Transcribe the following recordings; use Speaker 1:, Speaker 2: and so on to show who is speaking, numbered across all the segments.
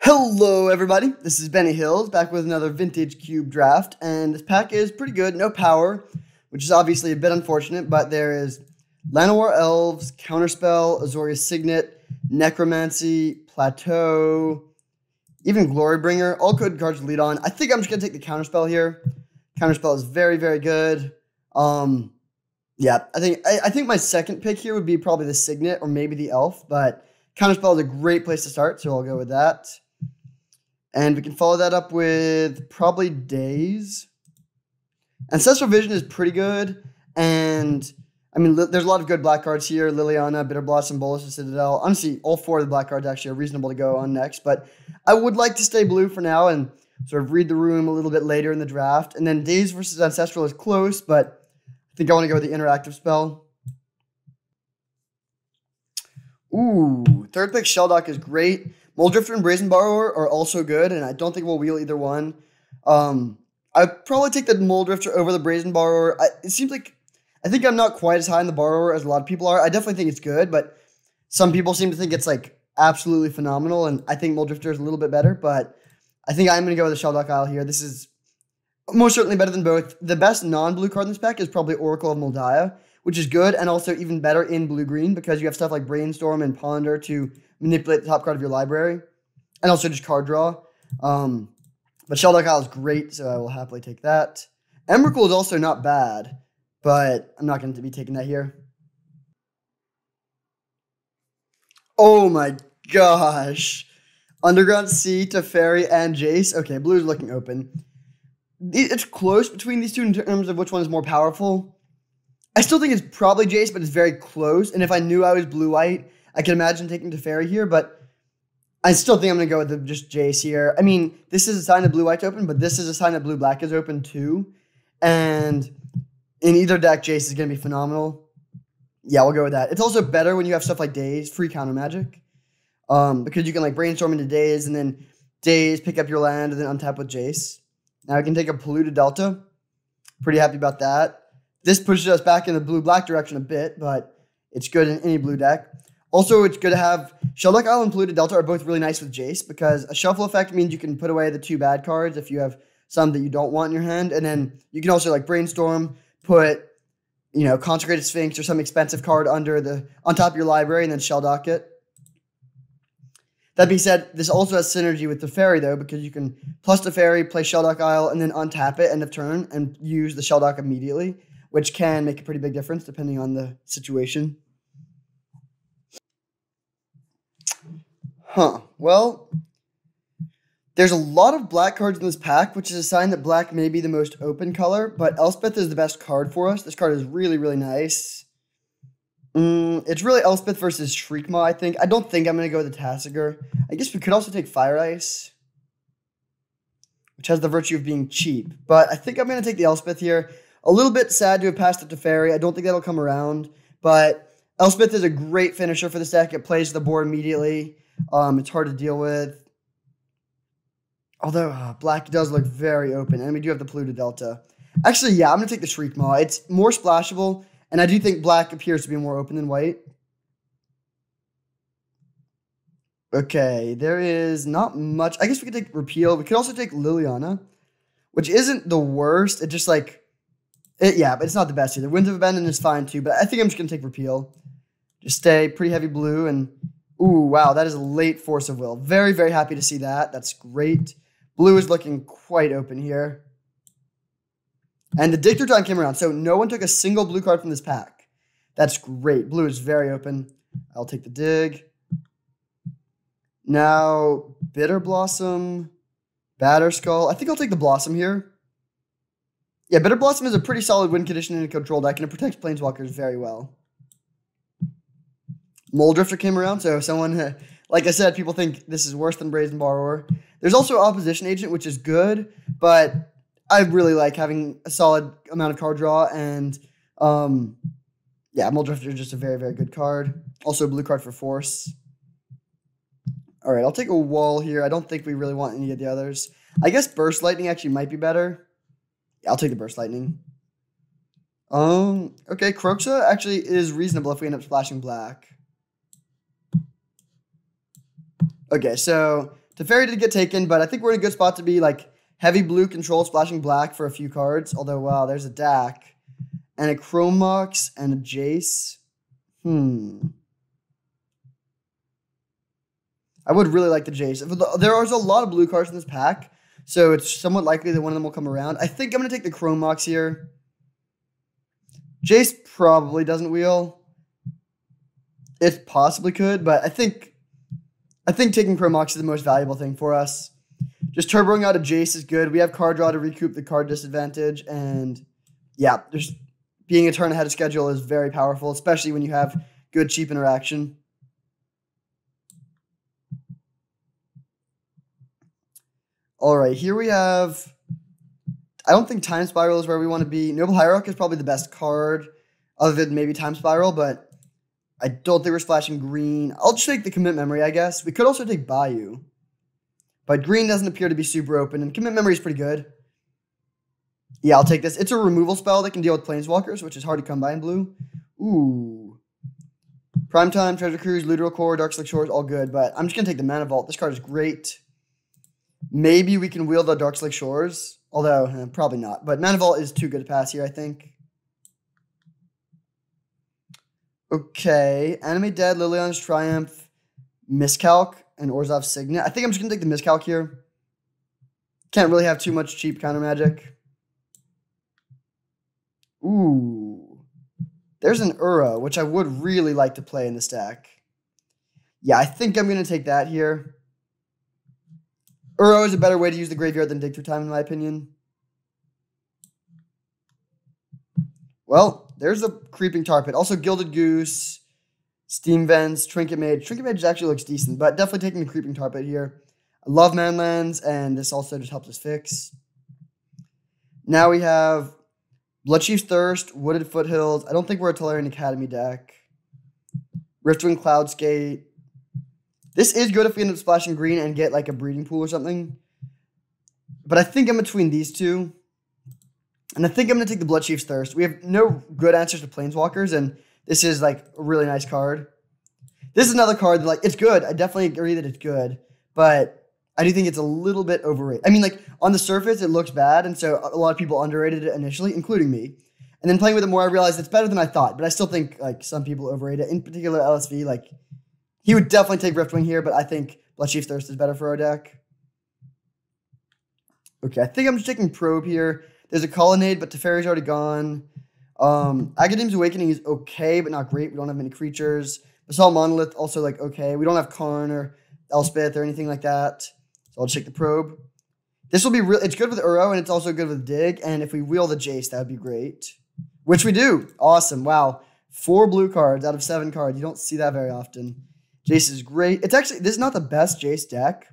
Speaker 1: Hello everybody, this is Bennyhillz back with another vintage cube draft, and this pack is pretty good. No power, which is obviously a bit unfortunate, but there is Llanowar Elves, Counterspell, Azorius Signet, Necromancy, Plateau, even Glorybringer, all good cards to lead on. I think I'm just going to take the Counterspell here. Counterspell is very, very good. Yeah, I think my second pick here would be probably the Signet or maybe the Elf, but Counterspell is a great place to start, so I'll go with that. And we can follow that up with probably Daze. Ancestral Vision is pretty good. And, I mean, there's a lot of good black cards here. Liliana, Bitter Blossom, Bolus, and Citadel. Honestly, all four of the black cards actually are reasonable to go on next. But I would like to stay blue for now and sort of read the room a little bit later in the draft. And then Daze versus Ancestral is close, but I think I want to go with the interactive spell. Ooh, third pick Shelldock is great. Moldrifter and Brazen Borrower are also good, and I don't think we'll wheel either one. I'd probably take the Moldrifter over the Brazen Borrower. It seems like I think I'm not quite as high in the Borrower as a lot of people are. I definitely think it's good, but some people seem to think it's like absolutely phenomenal, and I think Moldrifter is a little bit better, but I think I'm going to go with the Shelldock Isle here. This is most certainly better than both. The best non-blue card in this pack is probably Oracle of Moldiah, which is good and also even better in blue-green because you have stuff like Brainstorm and Ponder to manipulate the top card of your library and also just card draw. But Shelldock Isle is great, so I will happily take that. Emrakul is also not bad, but I'm not going to be taking that here. Oh my gosh. Underground Sea, Teferi, and Jace. Okay, blue is looking open. It's close between these two in terms of which one is more powerful. I still think it's probably Jace, but it's very close. And if I knew I was blue-white, I could imagine taking Teferi here, but I still think I'm going to go with just Jace here. I mean, this is a sign that blue-white's open, but this is a sign that blue-black is open too. And in either deck, Jace is going to be phenomenal. Yeah, we'll go with that. It's also better when you have stuff like Daze, free counter magic, because you can like brainstorm into Daze and then Daze, pick up your land, and then untap with Jace. Now I can take a Polluted Delta. Pretty happy about that. This pushes us back in the blue-black direction a bit, but it's good in any blue deck. Also, it's good to have Shelldock Isle and Polluted Delta are both really nice with Jace because a shuffle effect means you can put away the two bad cards if you have some that you don't want in your hand. And then you can also like brainstorm, put, Consecrated Sphinx or some expensive card on top of your library and then Shelldock it. That being said, this also has synergy with Teferi, though, because you can plus Teferi, play Shelldock Isle, and then untap it end of turn and use the Shelldock immediately, which can make a pretty big difference depending on the situation. Well, there's a lot of black cards in this pack, which is a sign that black may be the most open color, but Elspeth is the best card for us. This card is really, really nice. It's really Elspeth versus Shriekmaw, I think. I don't think I'm going to go with the Tasigur. I guess we could also take Fire Ice, which has the virtue of being cheap. But I think I'm going to take the Elspeth here. A little bit sad to have passed the Teferi. I don't think that'll come around. But Elspeth is a great finisher for this deck. It plays the board immediately. It's hard to deal with. Although black does look very open. And we do have the Polluted Delta. Actually, yeah, I'm going to take the Shriekmaw. It's more splashable. And I do think black appears to be more open than white. Okay, there is not much. I guess we could take Repeal. We could also take Liliana, which isn't the worst. It just like, yeah, but it's not the best either. Winds of Abandon is fine too, but I think I'm just going to take Repeal. Just stay pretty heavy blue. And, ooh, wow, that is a late Force of Will. Very, very happy to see that. That's great. Blue is looking quite open here. And the Dictator time came around, so no one took a single blue card from this pack. That's great. Blue is very open. I'll take the dig. Now, Bitter Blossom, Batterskull. I think I'll take the Blossom here. Yeah, Bitter Blossom is a pretty solid win condition in a control deck, and it protects Planeswalkers very well. Moldrifter came around, so someone, like I said, people think this is worse than Brazen Borrower. There's also Opposition Agent, which is good, but I really like having a solid amount of card draw, and yeah, Moldrifter is just a very, very good card. Also a blue card for Force. All right, I'll take a Wall here. I don't think we really want any of the others. I guess Burst Lightning actually might be better. Yeah, I'll take the Burst Lightning. Okay, Kroxa actually is reasonable if we end up splashing black. Okay, so Teferi did get taken, but I think we're in a good spot to be like heavy blue control, splashing black for a few cards. Although, wow, there's a Dak and a Chromox and a Jace. I would really like the Jace. There are a lot of blue cards in this pack, so it's somewhat likely that one of them will come around. I think I'm going to take the Chromox here. Jace probably doesn't wheel. It possibly could, but I think taking Chromox is the most valuable thing for us. Just turboing out a Jace is good. We have card draw to recoup the card disadvantage, and yeah, just being a turn ahead of schedule is very powerful, especially when you have good cheap interaction. All right, here we have, I don't think Time Spiral is where we want to be. Noble Hierarch is probably the best card, other than maybe Time Spiral, but I don't think we're splashing green. I'll just take the Commit Memory, I guess. We could also take Bayou, but green doesn't appear to be super open, and Commit Memory is pretty good. Yeah, I'll take this. It's a removal spell that can deal with Planeswalkers, which is hard to come by in blue. Ooh. Primetime, Treasure Cruise, Literal Core, Darkslick Shores, all good, but I'm just going to take the Mana Vault. This card is great. Maybe we can wheel the Darkslick Shores, although probably not. But Mana Vault is too good to pass here, I think. Okay, Animate Dead, Liliana's Triumph, Miscalc, and Orzhov's Signet. I think I'm just going to take the Miscalc here. Can't really have too much cheap counter magic. Ooh. There's an Uro, which I would really like to play in the stack. Yeah, I think I'm going to take that here. Uro is a better way to use the graveyard than Dig Through Time, in my opinion. Well, there's a Creeping Tar Pit. Also, Gilded Goose, Steam Vents, Trinket Mage. Trinket Mage actually looks decent, but definitely taking the Creeping Tar Pit here. I love Manlands, and this also just helps us fix. Now we have Bloodchief's Thirst, Wooded Foothills. I don't think we're a Tolarian Academy deck. Riftwind Cloudskate. This is good if we end up splashing green and get like a breeding pool or something. But I think I'm between these two. And I think I'm going to take the Bloodchief's Thirst. We have no good answers to Planeswalkers, and this is like a really nice card. This is another card that, like, it's good. I definitely agree that it's good, but I do think it's a little bit overrated. I mean, like, on the surface, it looks bad, and so a lot of people underrated it initially, including me. And then playing with it more, I realized it's better than I thought, but I still think, like, some people overrate it. In particular, LSV, like, he would definitely take Riftwing here, but I think Bloodchief's Thirst is better for our deck. Okay, I think I'm just taking Probe here. There's a Colonnade, but Teferi's already gone. Academ's Awakening is okay, but not great. We don't have many creatures. Basalt Monolith, also, like, okay. We don't have Karn or Elspeth or anything like that. So I'll just take the Probe. This will be real. It's good with Uro, and it's also good with Dig. And if we wheel the Jace, that would be great. Which we do. Awesome. Wow. 4 blue cards out of 7 cards. You don't see that very often. Jace is great. It's actually, this is not the best Jace deck,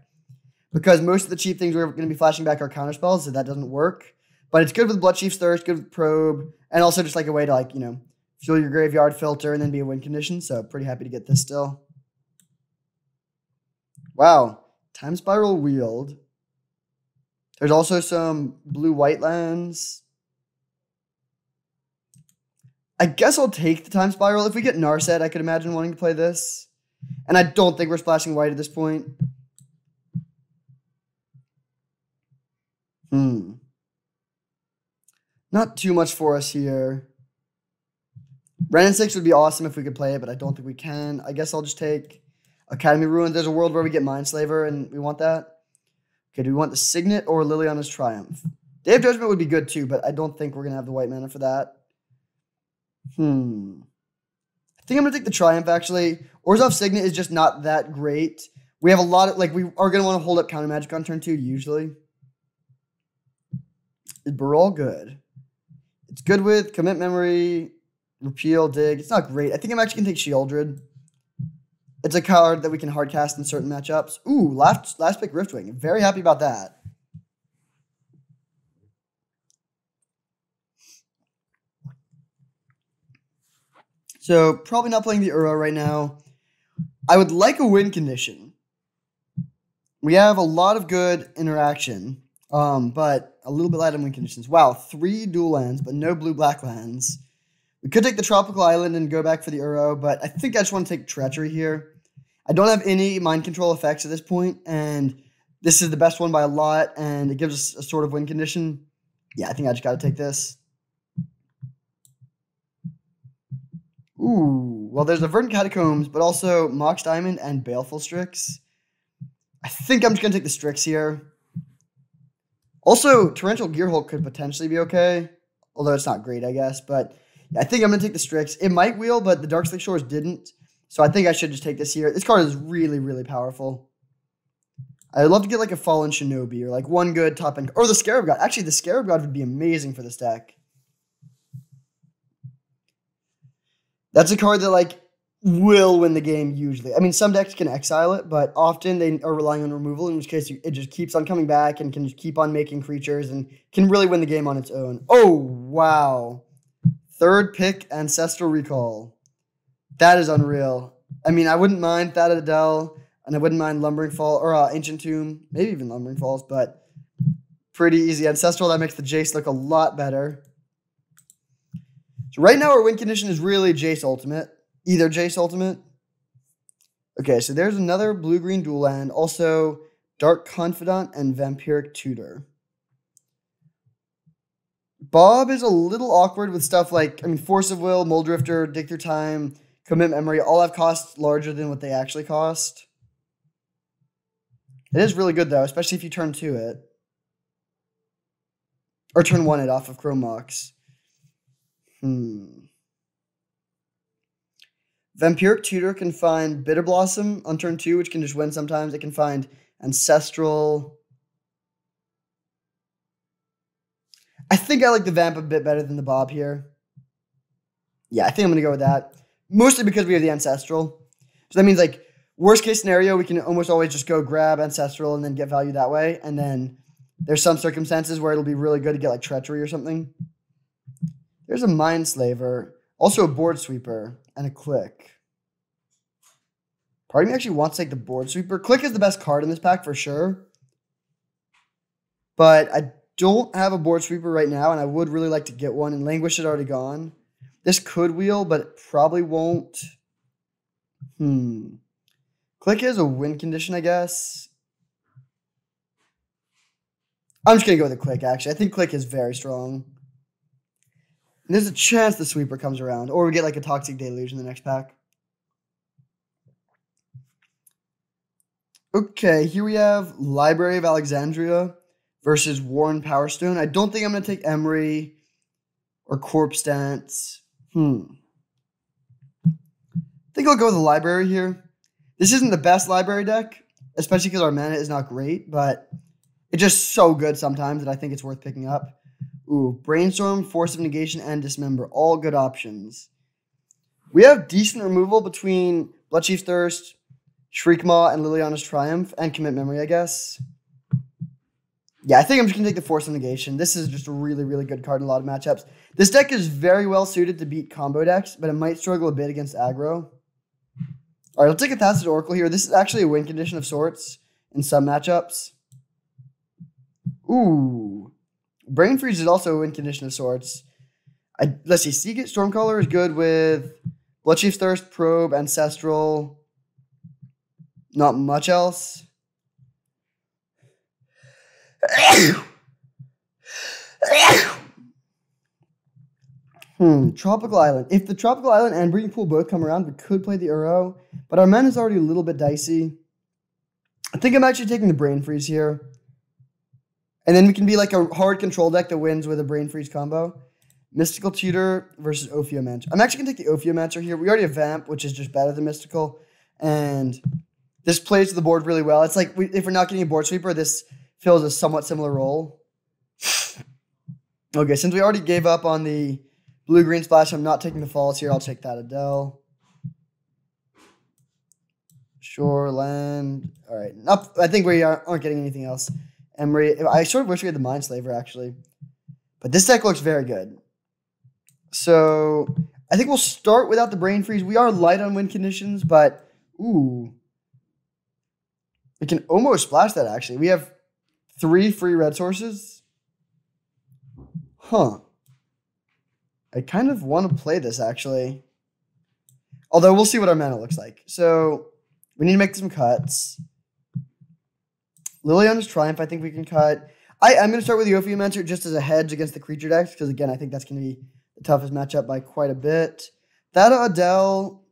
Speaker 1: because most of the cheap things we're going to be flashing back are counterspells, so that doesn't work. But it's good with Bloodchief's Thirst, good with Probe, and also just like a way to, like, you know, fill your graveyard, filter, and then be a win condition. So pretty happy to get this still. Wow. Time Spiral wheeled. There's also some blue-white lands. I guess I'll take the Time Spiral. If we get Narset, I could imagine wanting to play this. And I don't think we're splashing white at this point. Not too much for us here. Ren 6 would be awesome if we could play it, but I don't think we can. I guess I'll just take Academy Ruins. There's a world where we get Mindslaver, and we want that. Okay, do we want the Signet or Liliana's Triumph? Day of Judgment would be good too, but I don't think we're going to have the white mana for that. I think I'm going to take the Triumph, actually. Orzhov's Signet is just not that great. We have a lot of, like, we are going to want to hold up counter magic on turn 2, usually. We're all good. It's good with Commit Memory, Repeal, Dig. It's not great. I think I'm actually going to take Sheoldred. It's a card that we can hard cast in certain matchups. Ooh, last pick Riftwing. Very happy about that. So, probably not playing the Uro right now. I would like a win condition. We have a lot of good interaction, but a little bit light on win conditions. Wow, 3 dual lands, but no blue-black lands. We could take the Tropical Island and go back for the Uro, but I think I just want to take Treachery here. I don't have any mind control effects at this point, and This is the best one by a lot, and it gives us a sort of win condition. Yeah, I think I just got to take this. Ooh, well, there's the Verdant Catacombs, but also Mox Diamond and Baleful Strix. I think I'm just going to take the Strix here. Also, Torrential Gearhulk could potentially be okay, although it's not great, I guess. But yeah, I think I'm going to take the Strix. It might wheel, but the Darkslick Shores didn't. So I think I should just take this here. This card is really, really powerful. I'd love to get like a Fallen Shinobi or like one good top end. Or the Scarab God. Actually, the Scarab God would be amazing for this deck. That's a card that like will win the game usually. I mean, some decks can exile it, but often they are relying on removal, in which case it just keeps on coming back and can just keep on making creatures and can really win the game on its own. Oh, wow. Third pick, Ancestral Recall. That is unreal. I mean, I wouldn't mind Thadadel, and I wouldn't mind Lumbering Fall, or Ancient Tomb, maybe even Lumbering Falls, but pretty easy. Ancestral, that makes the Jace look a lot better. So right now our win condition is really Jace Ultimate. Either Jace Ultimate. Okay, so there's another blue-green dual land. Also, Dark Confidant and Vampiric Tutor. Bob is a little awkward with stuff like, I mean, Force of Will, Mold Drifter, Dig Through Time, Commit Memory, all have costs larger than what they actually cost. It is really good, though, especially if you turn 2 it. Or turn 1 it off of Chrome Mox. Vampiric Tutor can find Bitter Blossom on turn 2, which can just win sometimes. It can find Ancestral. I think I like the Vamp a bit better than the Bob here. Yeah, I think I'm going to go with that. Mostly because we have the Ancestral. So that means, like, worst case scenario, we can almost always just go grab Ancestral and then get value that way. And then there's some circumstances where it'll be really good to get, like, Treachery or something. There's a Mindslaver. Also a Board Sweeper and a Click. Part of me actually wants to take the Board Sweeper. Click is the best card in this pack for sure. But I don't have a Board Sweeper right now, and I would really like to get one, and Languish had already gone. This could wheel, but it probably won't. Click is a win condition, I guess. I'm just going to go with the Click, actually. I think Click is very strong. And there's a chance the Sweeper comes around, or we get like a Toxic Deluge in the next pack. Okay, here we have Library of Alexandria versus Worn Power Stone. I don't think I'm going to take Emery or Corpse Dance. I think I'll go with the Library here. This isn't the best Library deck, especially because our mana is not great, but it's just so good sometimes that I think it's worth picking up. Ooh, Brainstorm, Force of Negation, and Dismember. All good options. We have decent removal between Bloodchief's Thirst, Shriekmaw, and Liliana's Triumph, and Commit Memory, I guess. Yeah, I think I'm just going to take the Force of Negation. This is just a really, really good card in a lot of matchups. This deck is very well suited to beat combo decks, but it might struggle a bit against aggro. All right, I'll take a Thassid Oracle here. This is actually a win condition of sorts in some matchups. Ooh. Brain Freeze is also a win condition of sorts. Let's see. Seek It, Stormcaller is good with Bloodchief's Thirst, Probe, Ancestral. Not much else. Tropical Island. If the Tropical Island and Breeding Pool both come around, we could play the Uro, but our mana is already a little bit dicey. I think I'm actually taking the Brain Freeze here. And then we can be like a hard control deck that wins with a Brain Freeze combo. Mystical Tutor versus Ophiomancer. I'm actually going to take the Ophiomancer here. We already have Vamp, which is just better than Mystical. And this plays to the board really well. It's like if we're not getting a Board Sweeper, this fills a somewhat similar role. Okay, since we already gave up on the blue-green splash, I'm not taking the falls here. I'll take that Adele. Shoreland. All right. Nope, I think we aren't getting anything else. Emery. I sort of wish we had the Mindslaver, actually. But this deck looks very good. So I think we'll start without the Brain Freeze. We are light on win conditions, but ooh. We can almost splash that, actually. We have 3 free red sources. Huh. I kind of want to play this, actually. Although we'll see what our mana looks like. So we need to make some cuts. Liliana's Triumph, I think we can cut. I'm going to start with the Ophiomancer just as a hedge against the creature decks, because again, I think that's going to be the toughest matchup by quite a bit. Thada Adele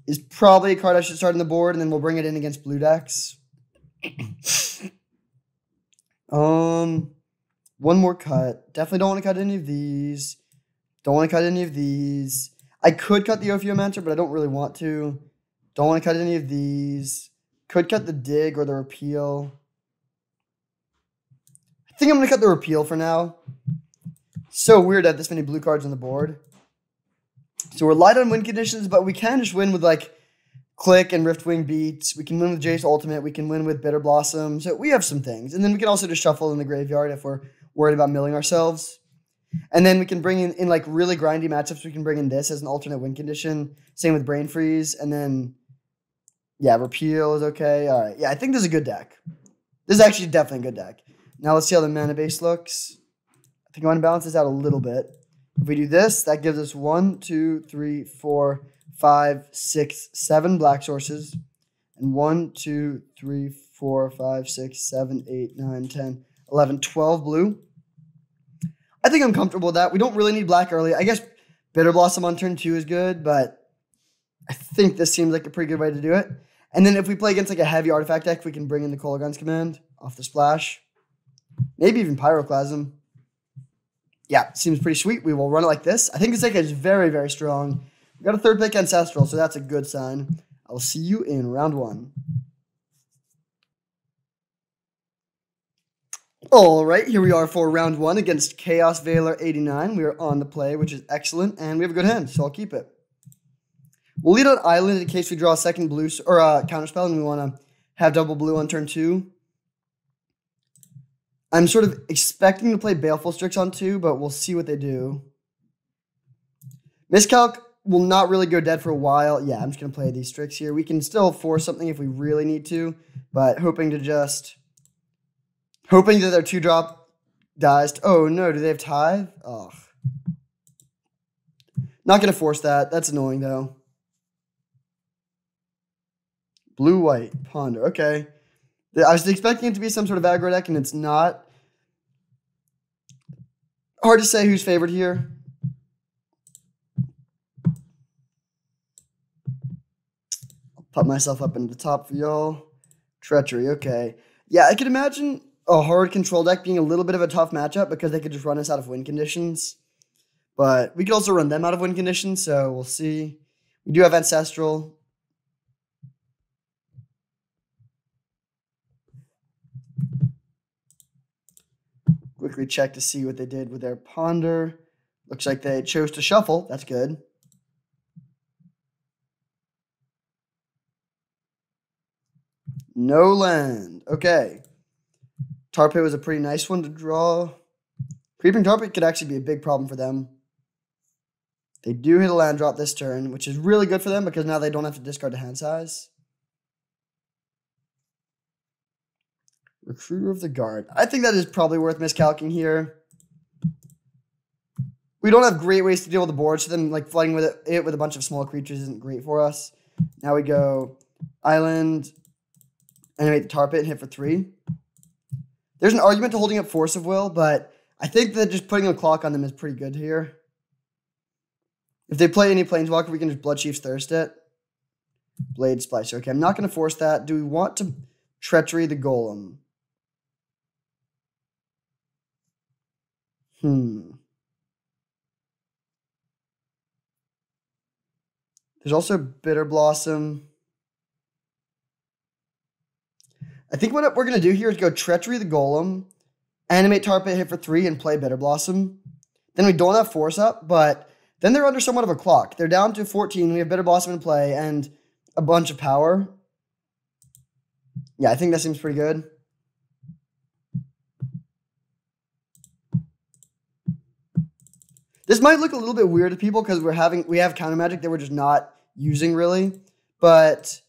Speaker 1: is probably a card I should start on the board, and then we'll bring it in against blue decks. One more cut. Definitely don't want to cut any of these. Don't want to cut any of these. I could cut the Ophiomancer, but I don't really want to. Don't want to cut any of these. Could cut the Dig or the Repeal. I think I'm going to cut the Repeal for now. So weird to have this many blue cards on the board. So we're light on win conditions, but we can just win with like Click and Riftwing Beats. We can win with Jace Ultimate. We can win with Bitter Blossom. So we have some things. And then we can also just shuffle in the graveyard if we're worried about milling ourselves. And then we can bring in like really grindy matchups. We can bring in this as an alternate win condition. Same with Brain Freeze. And then, yeah, Repeal is okay. All right. Yeah, I think this is a good deck. This is actually definitely a good deck. Now let's see how the mana base looks. I think I want to balance this out a little bit. If we do this, that gives us 1, 2, 3, 4, 5, 6, 7 black sources. And 1, 2, 3, 4, 5, 6, 7, 8, 9, 10, 11, 12 blue. I think I'm comfortable with that. We don't really need black early. I guess Bitter Blossom on turn 2 is good, but I think this seems like a pretty good way to do it. And then if we play against like a heavy artifact deck, we can bring in the Kolaghan's Command off the splash. Maybe even Pyroclasm. Yeah, seems pretty sweet. We will run it like this. I think this deck is very, very strong. We got a third pick Ancestral, so that's a good sign. I will see you in round 1. All right, here we are for round 1 against Chaos Veiler 89. We are on the play, which is excellent, and we have a good hand, so I'll keep it. We'll lead on Island in case we draw a second blue or a counterspell and we want to have double blue on turn 2. I'm sort of expecting to play Baleful Strix on 2, but we'll see what they do. Miscalc will not really go dead for a while. Yeah, I'm just going to play these Strix here. We can still force something if we really need to, but hoping that their 2-drop dies. Oh, no, do they have Tithe? Oh. Not going to force that. That's annoying, though. Blue-white, Ponder. Okay. I was expecting it to be some sort of aggro deck, and it's not. Hard to say who's favored here. I'll put myself up into the top for y'all. Treachery, okay. Yeah, I could imagine a hard control deck being a little bit of a tough matchup because they could just run us out of win conditions. But we could also run them out of win conditions, so we'll see. We do have Ancestral. Quickly check to see what they did with their Ponder. Looks like they chose to shuffle. That's good. No land. Okay. Tar Pit was a pretty nice one to draw. Creeping Tar Pit could actually be a big problem for them. They do hit a land drop this turn, which is really good for them because now they don't have to discard the hand size. Recruiter of the Guard. I think that is probably worth miscalculating here. We don't have great ways to deal with the board, so then like flooding with it with a bunch of small creatures isn't great for us. Now we go Island, animate the Tar Pit, and hit for 3. There's an argument to holding up Force of Will, but I think that just putting a clock on them is pretty good here. If they play any Planeswalker, we can just Bloodchief's Thirst it. Blade Splicer. Okay, I'm not going to force that. Do we want to Treachery the Golem? There's also Bitter Blossom. I think what we're going to do here is go Treachery the Golem, animate Tar Pit, hit for 3, and play Bitter Blossom. Then we don't have Force up, but then they're under somewhat of a clock. They're down to 14. We have Bitter Blossom in play and a bunch of power. Yeah, I think that seems pretty good. This might look a little bit weird to people because we have counter magic that we're just not using really, but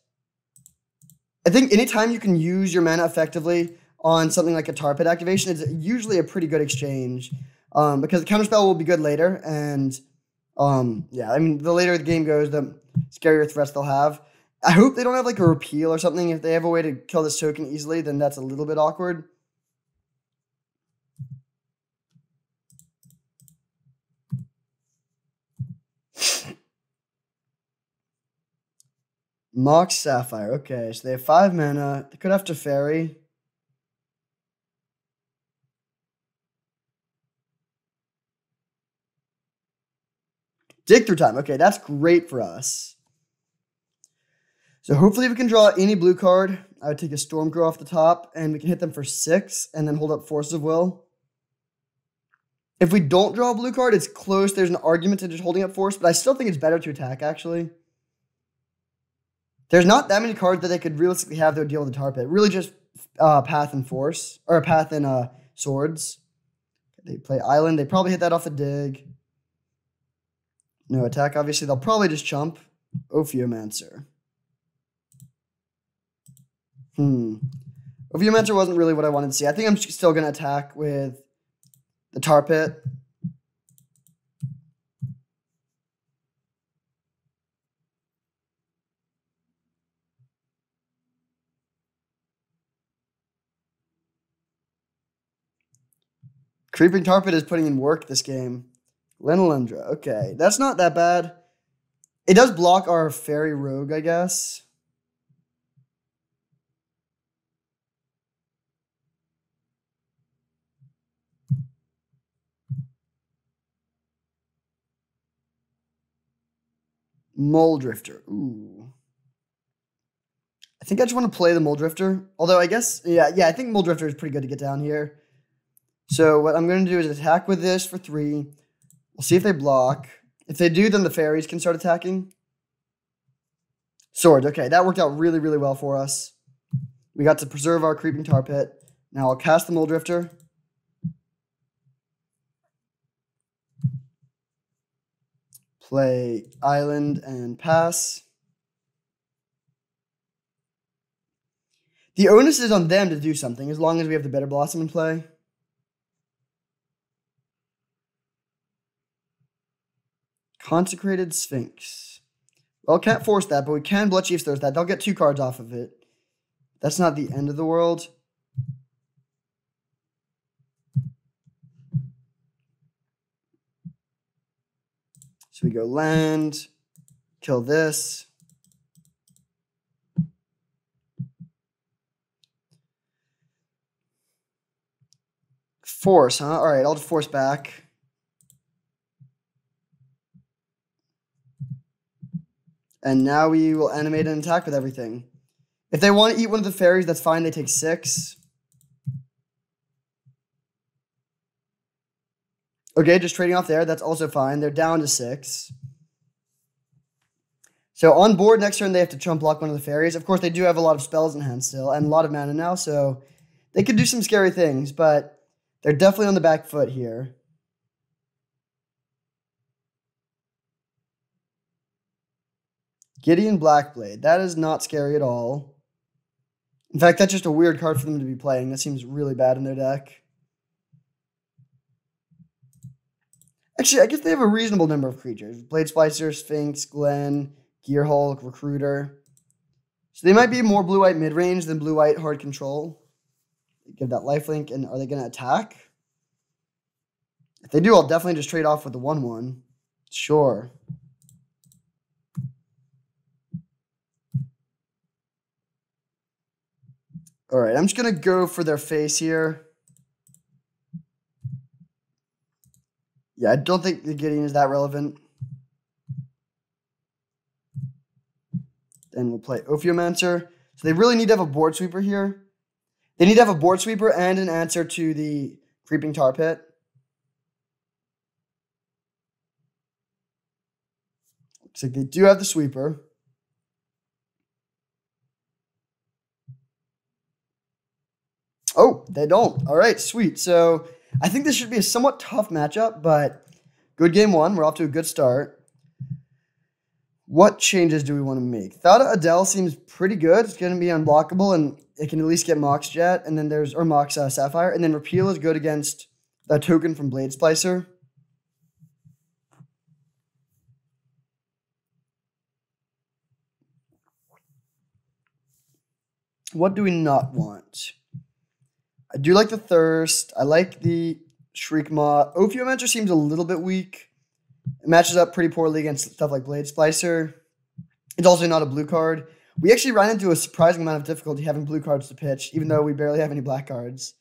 Speaker 1: I think anytime you can use your mana effectively on something like a Tar Pit activation, it's usually a pretty good exchange because the counterspell will be good later, and yeah, I mean the later the game goes, the scarier threats they'll have. I hope they don't have like a repeal or something. If they have a way to kill this token easily, then that's a little bit awkward. Mox Sapphire. Okay, so they have 5 mana. They could have Teferi. Dig through time. Okay, that's great for us. So hopefully we can draw any blue card. I would take a Stormcrow off the top, and we can hit them for 6, and then hold up Force of Will. If we don't draw a blue card, it's close. There's an argument to just holding up Force, but I still think it's better to attack, actually. There's not that many cards that they could realistically have that would deal with the Tar Pit. Really just Path and Force, or Path and Swords. They play Island. They probably hit that off the dig. No attack, obviously. They'll probably just chump. Ophiomancer. Ophiomancer wasn't really what I wanted to see. I think I'm still going to attack with the Tar Pit. Creeping Tar Pit is putting in work this game. Lenolendra. Okay, that's not that bad. It does block our Fairy Rogue, I guess. Mole Drifter. Ooh. I think I just want to play the Mole Drifter. Although I guess, yeah, I think Mole Drifter is pretty good to get down here. So what I'm going to do is attack with this for 3. We'll see if they block. If they do, then the fairies can start attacking. Sword. Okay, that worked out really, really well for us. We got to preserve our Creeping Tar Pit. Now I'll cast the Mole Drifter. Play Island and pass. The onus is on them to do something as long as we have the Bitter Blossom in play. Consecrated Sphinx. Well, can't force that, but we can Bloodchief's Thirst that. They'll get 2 cards off of it. That's not the end of the world. So we go land, kill this. Force, huh? All right, I'll just force back. And now we will animate an attack with everything. If they want to eat one of the fairies, that's fine. They take 6. Okay, just trading off there. That's also fine. They're down to 6. So on board next turn, they have to chump block one of the fairies. Of course, they do have a lot of spells in hand still and a lot of mana now, so they could do some scary things, but they're definitely on the back foot here. Gideon Blackblade. That is not scary at all. In fact, that's just a weird card for them to be playing. That seems really bad in their deck. Actually, I guess they have a reasonable number of creatures. Blade Splicer, Sphinx, Glen, Gearhulk, Recruiter. So they might be more blue-white mid-range than blue-white hard control. Give that lifelink, and are they going to attack? If they do, I'll definitely just trade off with the 1/1. Sure. All right, I'm just going to go for their face here. Yeah, I don't think the Gideon is that relevant. Then we'll play Ophiomancer. So they really need to have a board sweeper here. They need to have a board sweeper and an answer to the Creeping Tar Pit. Looks like they do have the sweeper. Oh, they don't. All right, sweet. So I think this should be a somewhat tough matchup, but good game 1. We're off to a good start. What changes do we want to make? Thada Adele seems pretty good. It's going to be unblockable, and it can at least get Mox Jet, and then there's Mox Sapphire, and then Repeal is good against that token from Blade Splicer. What do we not want? I do like the Thirst. I like the Shriekmaw. Ophiomancer seems a little bit weak. It matches up pretty poorly against stuff like Blade Splicer. It's also not a blue card. We actually ran into a surprising amount of difficulty having blue cards to pitch, even though we barely have any black cards.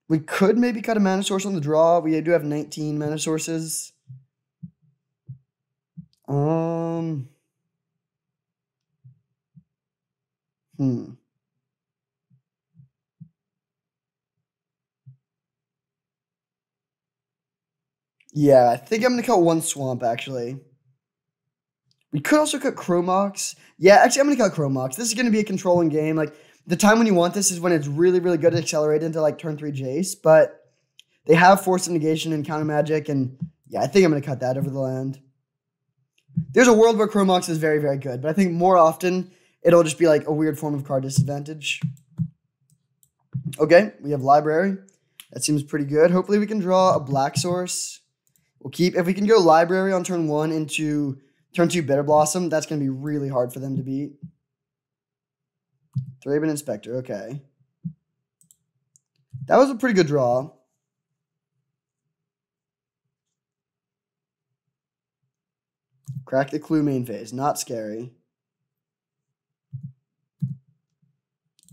Speaker 1: We could maybe cut a mana source on the draw. We do have 19 mana sources. Yeah, I think I'm going to cut one Swamp, actually. We could also cut Chromox. Yeah, actually, I'm going to cut Chromox. This is going to be a controlling game. Like, the time when you want this is when it's really, really good to accelerate into, like, turn 3 Jace. But they have Force of Negation and Counter Magic. And, yeah, I think I'm going to cut that over the land. There's a world where Chromox is very, very good. But I think more often, it'll just be, like, a weird form of card disadvantage. Okay, we have Library. That seems pretty good. Hopefully, we can draw a Black Source. We'll keep, if we can go Library on turn 1 into turn 2 Bitter Blossom, that's going to be really hard for them to beat. Thraben Inspector, okay. That was a pretty good draw. Crack the Clue main phase, not scary.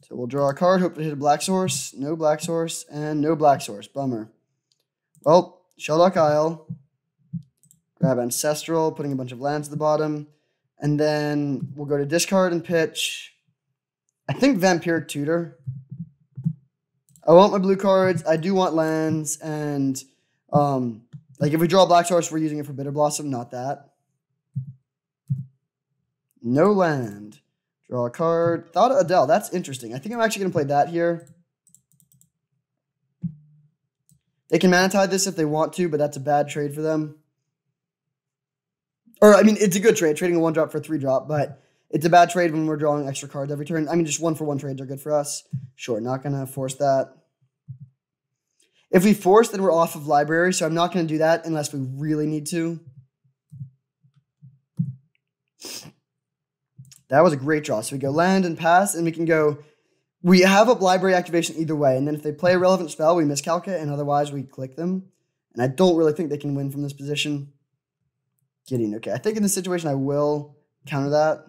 Speaker 1: So we'll draw a card, hope to hit a Black Source. No Black Source, and no Black Source. Bummer. Well, Sheldock Isle. Grab Ancestral, putting a bunch of lands at the bottom. And then we'll go to discard and pitch. I think Vampiric Tutor. I want my blue cards. I do want lands. And like if we draw a Black Source, we're using it for Bitter Blossom, not that. No land. Draw a card. Thought of Adele. That's interesting. I think I'm actually going to play that here. They can mana tide this if they want to, but that's a bad trade for them. Or, I mean, it's a good trade, trading a 1-drop for a 3-drop, but it's a bad trade when we're drawing extra cards every turn. I mean, just 1-for-1 trades are good for us. Sure, not going to force that. If we force, then we're off of Library, so I'm not going to do that unless we really need to. That was a great draw. So we go land and pass, and we can go... We have up Library activation either way, and then if they play a relevant spell, we miscalc it, and otherwise we click them. And I don't really think they can win from this position. Gideon, okay. I think in this situation I will counter that.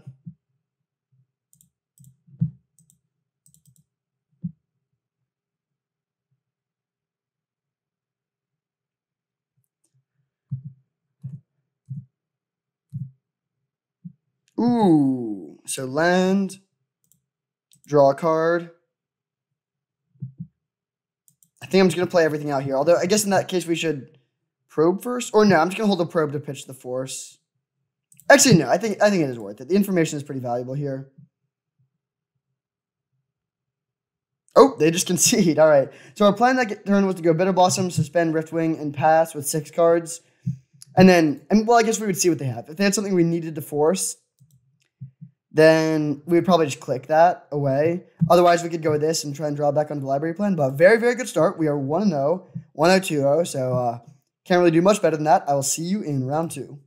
Speaker 1: Ooh, so land, draw a card. I think I'm just going to play everything out here. Although I guess in that case we should probe first. Or no, I'm just going to hold the probe to pitch the force. Actually, no, I think it is worth it. The information is pretty valuable here. Oh, they just concede. All right. So our plan that turn was to go Bitter Blossom, suspend Riftwing, and pass with 6 cards. And then, well, I guess we would see what they have. If they had something we needed to force, then we would probably just click that away. Otherwise, we could go with this and try and draw back onto the library plan. But very, very good start. We are 1-0, 1-0-2-0. So can't really do much better than that. I will see you in round 2.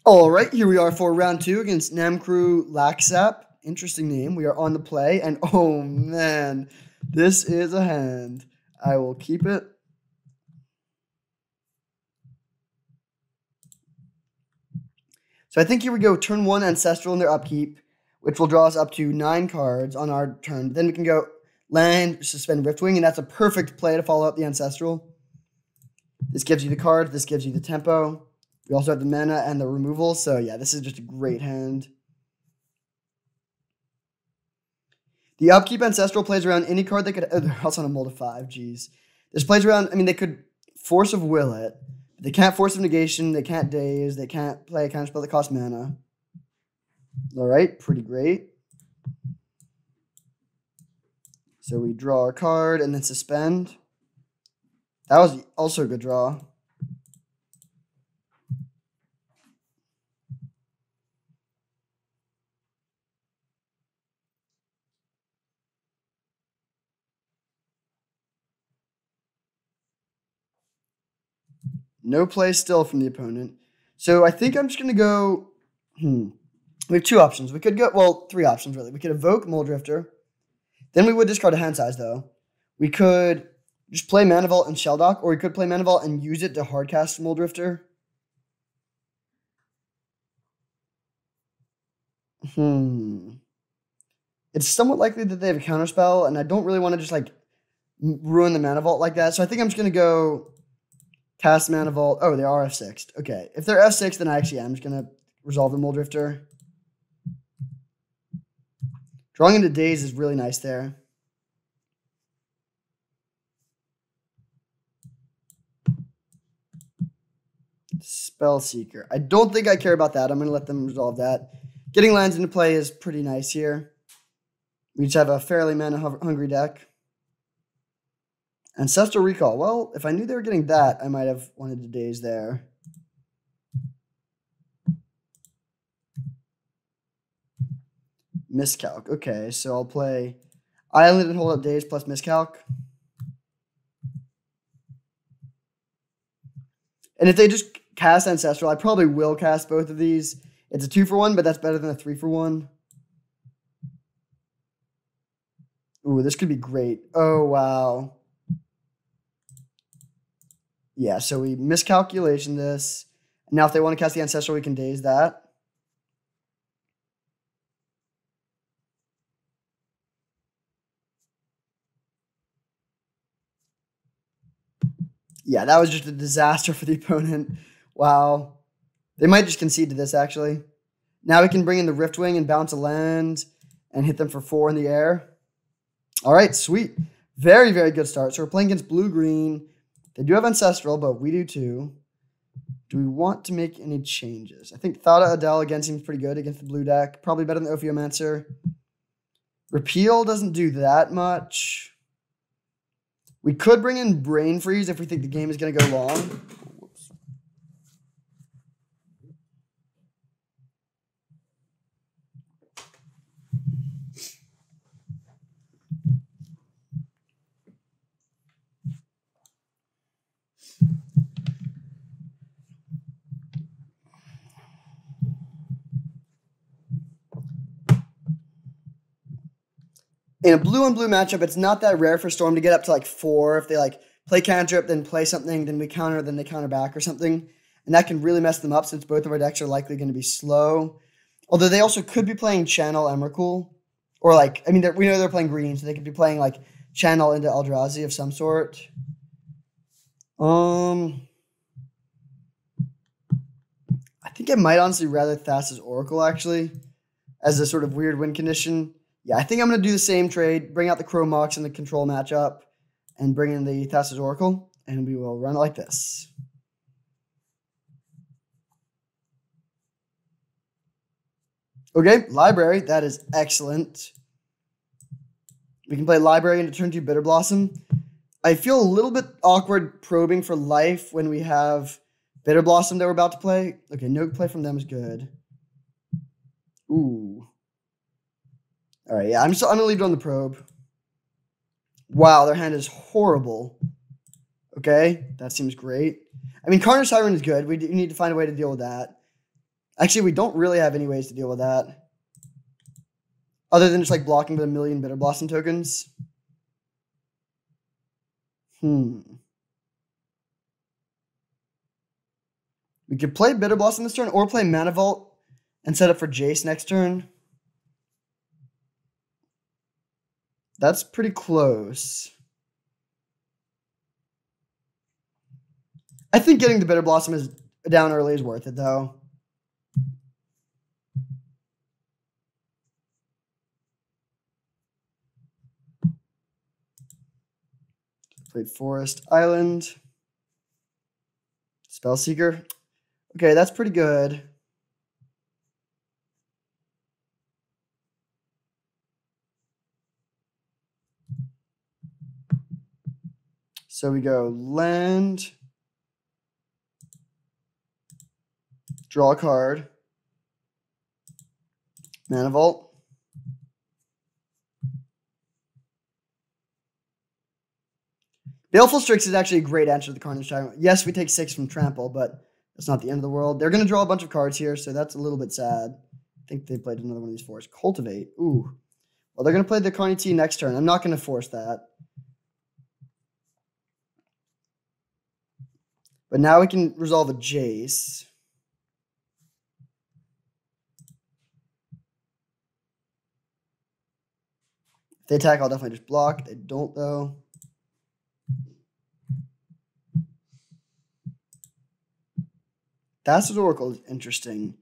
Speaker 1: All right, here we are for round 2 against Namcrew Laxap. Interesting name. We are on the play. And oh, man, this is a hand. I will keep it. So I think here we go turn 1 Ancestral in their upkeep, which will draw us up to 9 cards on our turn. Then we can go land, suspend Riftwing, and that's a perfect play to follow up the Ancestral. This gives you the cards. This gives you the tempo. We also have the mana and the removal. So yeah, this is just a great hand. The upkeep Ancestral plays around any card they could... Oh, they're also on a mold of 5. Jeez. This plays around... I mean, they could Force of Will it. They can't Force of Negation. They can't Daze. They can't play a counterspell that costs mana. All right, pretty great. So we draw a card and then suspend. That was also a good draw. No play still from the opponent. So I think I'm just going to go We have two options. We could go, well, three options really. We could evoke Moldrifter. Then we would discard a hand size though. We could just play Mana Vault and Shelldock, or we could play Mana Vault and use it to hardcast Moldrifter. It's somewhat likely that they have a counterspell, and I don't really want to just like ruin the Mana Vault like that. So I think I'm just gonna go cast Mana Vault. Oh, they are F6'd. Okay. If they're F6, then I actually am just gonna resolve the Moldrifter. Drawing into Daze is really nice there. Spellseeker. I don't think I care about that. I'm going to let them resolve that. Getting lands into play is pretty nice here. We just have a fairly mana-hungry deck. Ancestral Recall. Well, if I knew they were getting that, I might have wanted to Daze there. Miscalc. Okay, so I'll play Island and hold up Daze plus Miscalc. And if they just cast Ancestral, I probably will cast both of these. It's a 2-for-1, but that's better than a 3-for-1. Ooh, this could be great. Oh, wow. Yeah, so we miscalculation this. Now if they want to cast the Ancestral, we can Daze that. Yeah, that was just a disaster for the opponent. Wow. They might just concede to this, actually. Now we can bring in the Riftwing and bounce a land and hit them for 4 in the air. All right, sweet. Very, very good start. So we're playing against blue-green. They do have Ancestral, but we do too. Do we want to make any changes? I think Thada Adele again seems pretty good against the blue deck. Probably better than Ophiomancer. Repeal doesn't do that much. We could bring in Brain Freeze if we think the game is going to go long. Whoops. In a blue-on-blue matchup, it's not that rare for Storm to get up to like 4. If they like play cantrip, then play something, then we counter, then they counter back or something. And that can really mess them up since both of our decks are likely going to be slow. Although they also could be playing Channel Emrakul. Or like, I mean, we know they're playing green, so they could be playing like Channel into Eldrazi of some sort. I think I might honestly rather Thassa's Oracle, actually, as a sort of weird win condition. Yeah, I think I'm going to do the same trade, bring out the Chrome Mox in the control matchup, and bring in the Thassa's Oracle, and we will run it like this. Okay, Library. That is excellent. We can play Library into turn 2 Bitter Blossom. I feel a little bit awkward probing for life when we have Bitter Blossom that we're about to play. Okay, no play from them is good. Ooh. All right, yeah, I'm going to leave it on the probe. Wow, their hand is horrible. Okay, that seems great. I mean, Carnage Siren is good. We need to find a way to deal with that. Actually, we don't really have any ways to deal with that. Other than just like blocking with a million Bitter Blossom tokens. We could play Bitter Blossom this turn or play Mana Vault and set up for Jace next turn. That's pretty close. I think getting the Bitter Blossom is down early is worth it, though. Played Forest Island. Spellseeker. Okay, that's pretty good. So we go land, draw a card, Mana Vault. Baleful Strix is actually a great answer to the Carnage Tyrant. Yes, we take 6 from Trample, but That's not the end of the world. They're going to draw a bunch of cards here, so that's a little bit sad. I think they played another one of these fours. Cultivate. Ooh. Well, they're going to play the Carney T next turn. I'm not going to force that. But now we can resolve a Jace. If they attack, I'll definitely just block. They don't, though. Thassa's Oracle is interesting.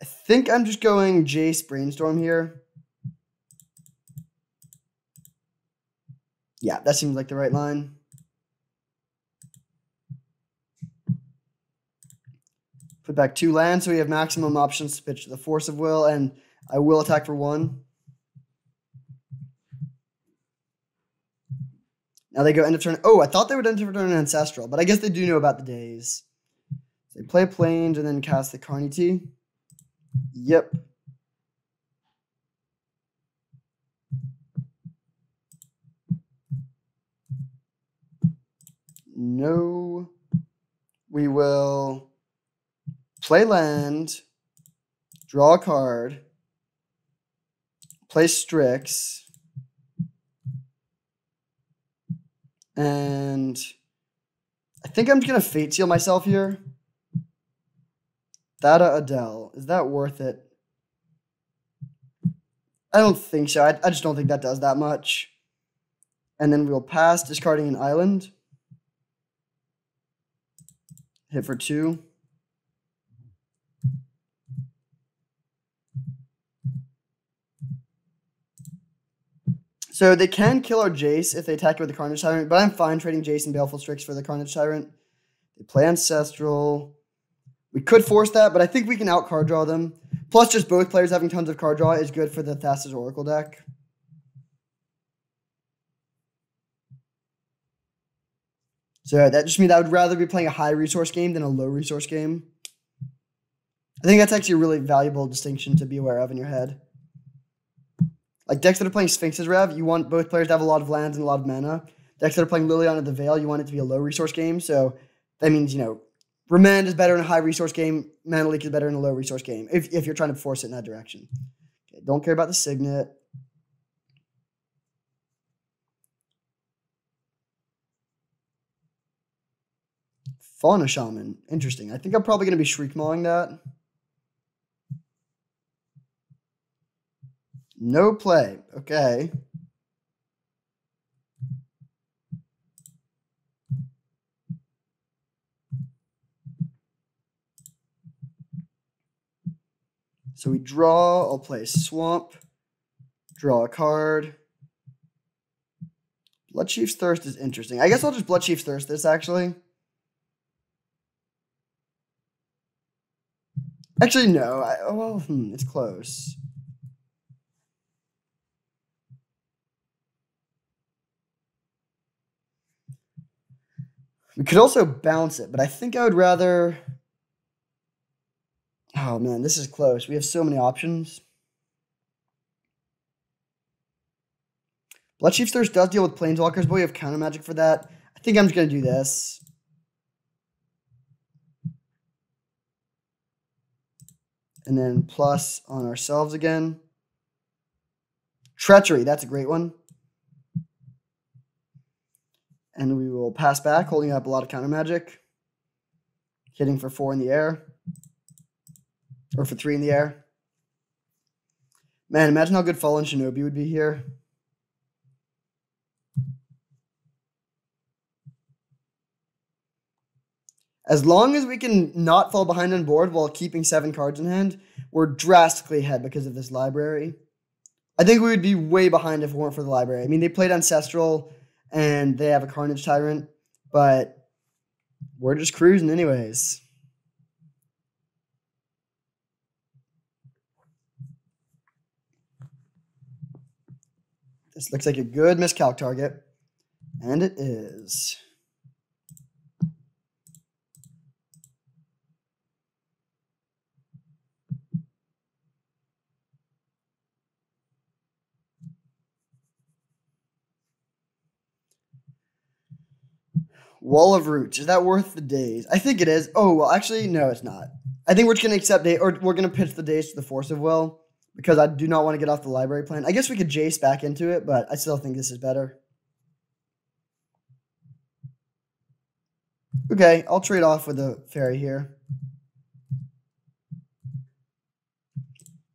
Speaker 1: I think I'm just going Jace Brainstorm here. Yeah, that seems like the right line. Put back 2 lands, so we have maximum options to pitch the Force of Will, and I will attack for 1. Now they go end of turn. Oh, I thought they would end of turn Ancestral, but I guess they do know about the days. They play Plains and then cast the Carney T. Yep. No. We will play land, draw a card, play Strix, and I think I'm just going to Fate Seal myself here. Thada Adele. Is that worth it? I don't think so. I just don't think that does that much. And then we'll pass, discarding an island. Hit for 2. So they can kill our Jace if they attack with the Carnage Tyrant, but I'm fine trading Jace and Baleful Strix for the Carnage Tyrant. They play Ancestral. We could force that, but I think we can out-card draw them. Plus, just both players having tons of card draw is good for the Thassa's Oracle deck. So that just means I would rather be playing a high-resource game than a low-resource game. I think that's actually a really valuable distinction to be aware of in your head. Like decks that are playing Sphinx's Rev, you want both players to have a lot of lands and a lot of mana. Decks that are playing Liliana of the Veil, you want it to be a low-resource game. So that means, Remand is better in a high-resource game. Mana Leak is better in a low-resource game, if you're trying to force it in that direction. Okay, don't care about the Signet. Fauna Shaman. Interesting. I think I'm probably going to be Shriek-Mawing that. No play. Okay. So we draw. I'll play Swamp. Draw a card. Bloodchief's Thirst is interesting. I guess I'll just Bloodchief's Thirst this, actually. Actually, no. It's close. We could also bounce it, but I think I would rather... Oh, man, this is close. We have so many options. Bloodchief's Thirst does deal with Planeswalkers, but we have counter magic for that. I think I'm just going to do this. And then plus on ourselves again. Treachery, that's a great one. And we will pass back, holding up a lot of counter magic. Hitting for 4 in the air. Or for 3 in the air. Man, imagine how good Fallen Shinobi would be here. As long as we can not fall behind on board while keeping 7 cards in hand, we're drastically ahead because of this library. I think we would be way behind if it weren't for the library. I mean, they played Ancestral, and they have a Carnage Tyrant, but we're just cruising anyways. This looks like a good miscalc target, and it is. Wall of Roots. Is that worth the days? I think it is. Oh, well, actually, no, it's not. I think we're just going to accept day, or we're going to pitch the days to the Force of Will because I do not want to get off the library plan. I guess we could Jace back into it, but I still think this is better. Okay, I'll trade off with the fairy here.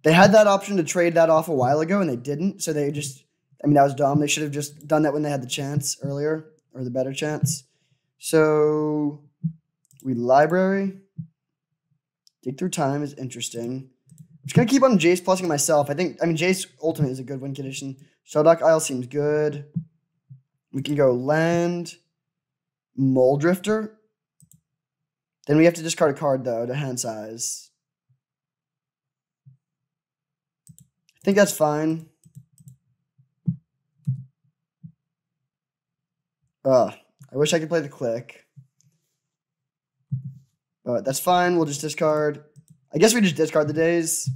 Speaker 1: They had that option to trade that off a while ago, and they didn't. So they just, I mean, that was dumb. They should have just done that when they had the chance earlier, or the better chance. So we library. Dig through time is interesting. I'm just going to keep on Jace plusing myself. I mean, Jace Ultimate is a good win condition. Sheldock Isle seems good. We can go land, Mole Drifter. Then we have to discard a card, though, to hand size. I think that's fine. I wish I could play the click. But that's fine. We'll just discard. I guess we just discard the days.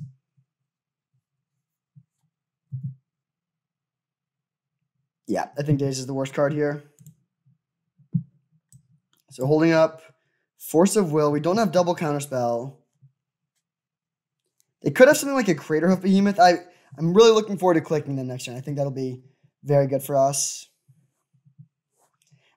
Speaker 1: Yeah, I think days is the worst card here. So holding up Force of Will. We don't have double counterspell. They could have something like a Craterhoof Behemoth. I'm really looking forward to clicking them next turn. I think that'll be very good for us.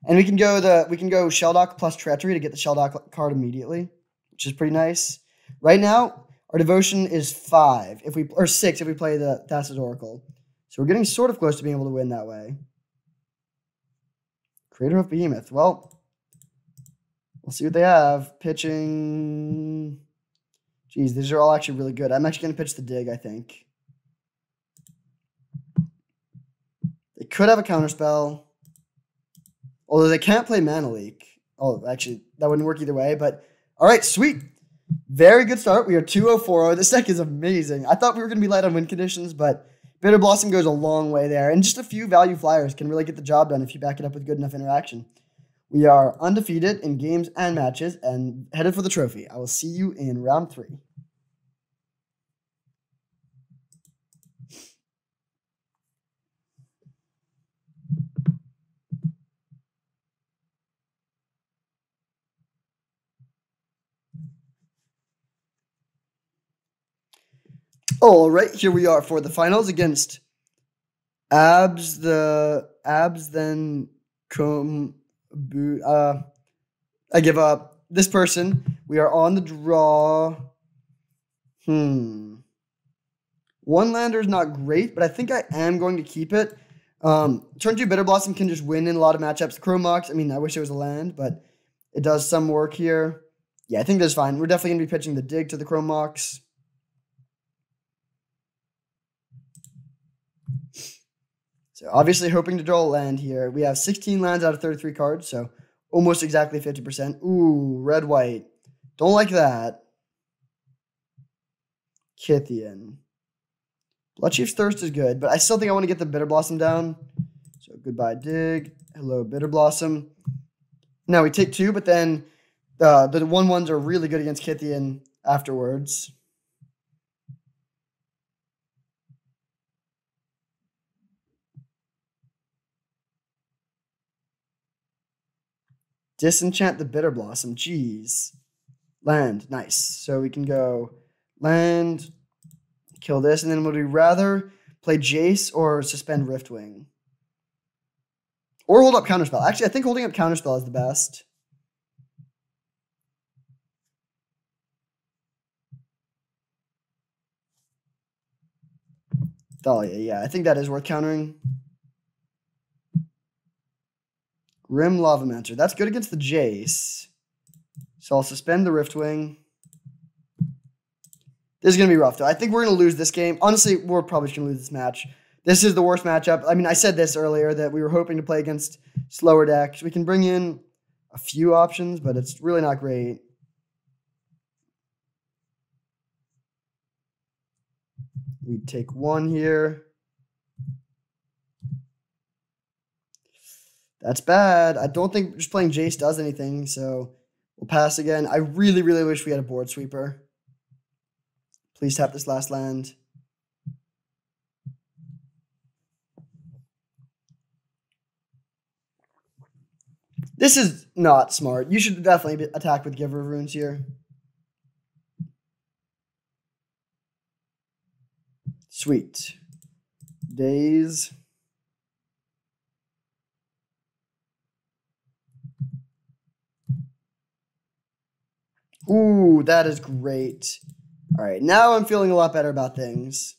Speaker 1: And we can go Sheldock plus Treachery to get the Sheldock card immediately, which is pretty nice. Right now, our devotion is 5 or 6 if we play the Thassa's Oracle. So we're getting sort of close to being able to win that way. Craterhoof Behemoth. Well, we'll see what they have. Pitching. Geez, these are all actually really good. I'm actually going to pitch the Dig, I think. They could have a counterspell. Although they can't play Mana Leak. Oh, actually, that wouldn't work either way. But, all right, sweet. Very good start. We are 2-0-4-0. This deck is amazing. I thought we were going to be light on win conditions, but Bitter Blossom goes a long way there. And just a few value flyers can really get the job done if you back it up with good enough interaction. We are undefeated in games and matches and headed for the trophy. I will see you in round 3. All right, here we are for the finals against Abs then I give up. This person, we are on the draw. One lander is not great, but I think I am going to keep it. Turn 2 Bitter Blossom can just win in a lot of matchups. Chrome Mox, I mean, I wish it was a land, but it does some work here. Yeah, I think that's fine. We're definitely going to be pitching the Dig to the Chrome Mox. So obviously hoping to draw a land here. We have 16 lands out of 33 cards, so almost exactly 50%. Ooh, red-white. Don't like that. Kithian. Bloodchief's Thirst is good, but I still think I want to get the Bitter Blossom down. So goodbye, Dig. Hello, Bitter Blossom. Now we take 2, but then the 1/1s are really good against Kithian afterwards. Disenchant the Bitter Blossom. Jeez. Land. Nice. So we can go land, kill this, and then would we rather play Jace or suspend Riftwing? Or hold up Counterspell. Actually, I think holding up Counterspell is the best. Thalia, yeah. I think that is worth countering. Grim Lavamancer. That's good against the Jace. So I'll suspend the Riftwing. This is going to be rough, though. I think we're going to lose this game. Honestly, we're probably just going to lose this match. This is the worst matchup. I mean, I said this earlier that we were hoping to play against slower decks. We can bring in a few options, but it's really not great. We take 1 here. That's bad. I don't think just playing Jace does anything, so we'll pass again. I really, really wish we had a board sweeper. Please tap this last land. This is not smart. You should definitely attack with Giver of Runes here. Sweet. Days. Ooh, that is great. All right, now I'm feeling a lot better about things.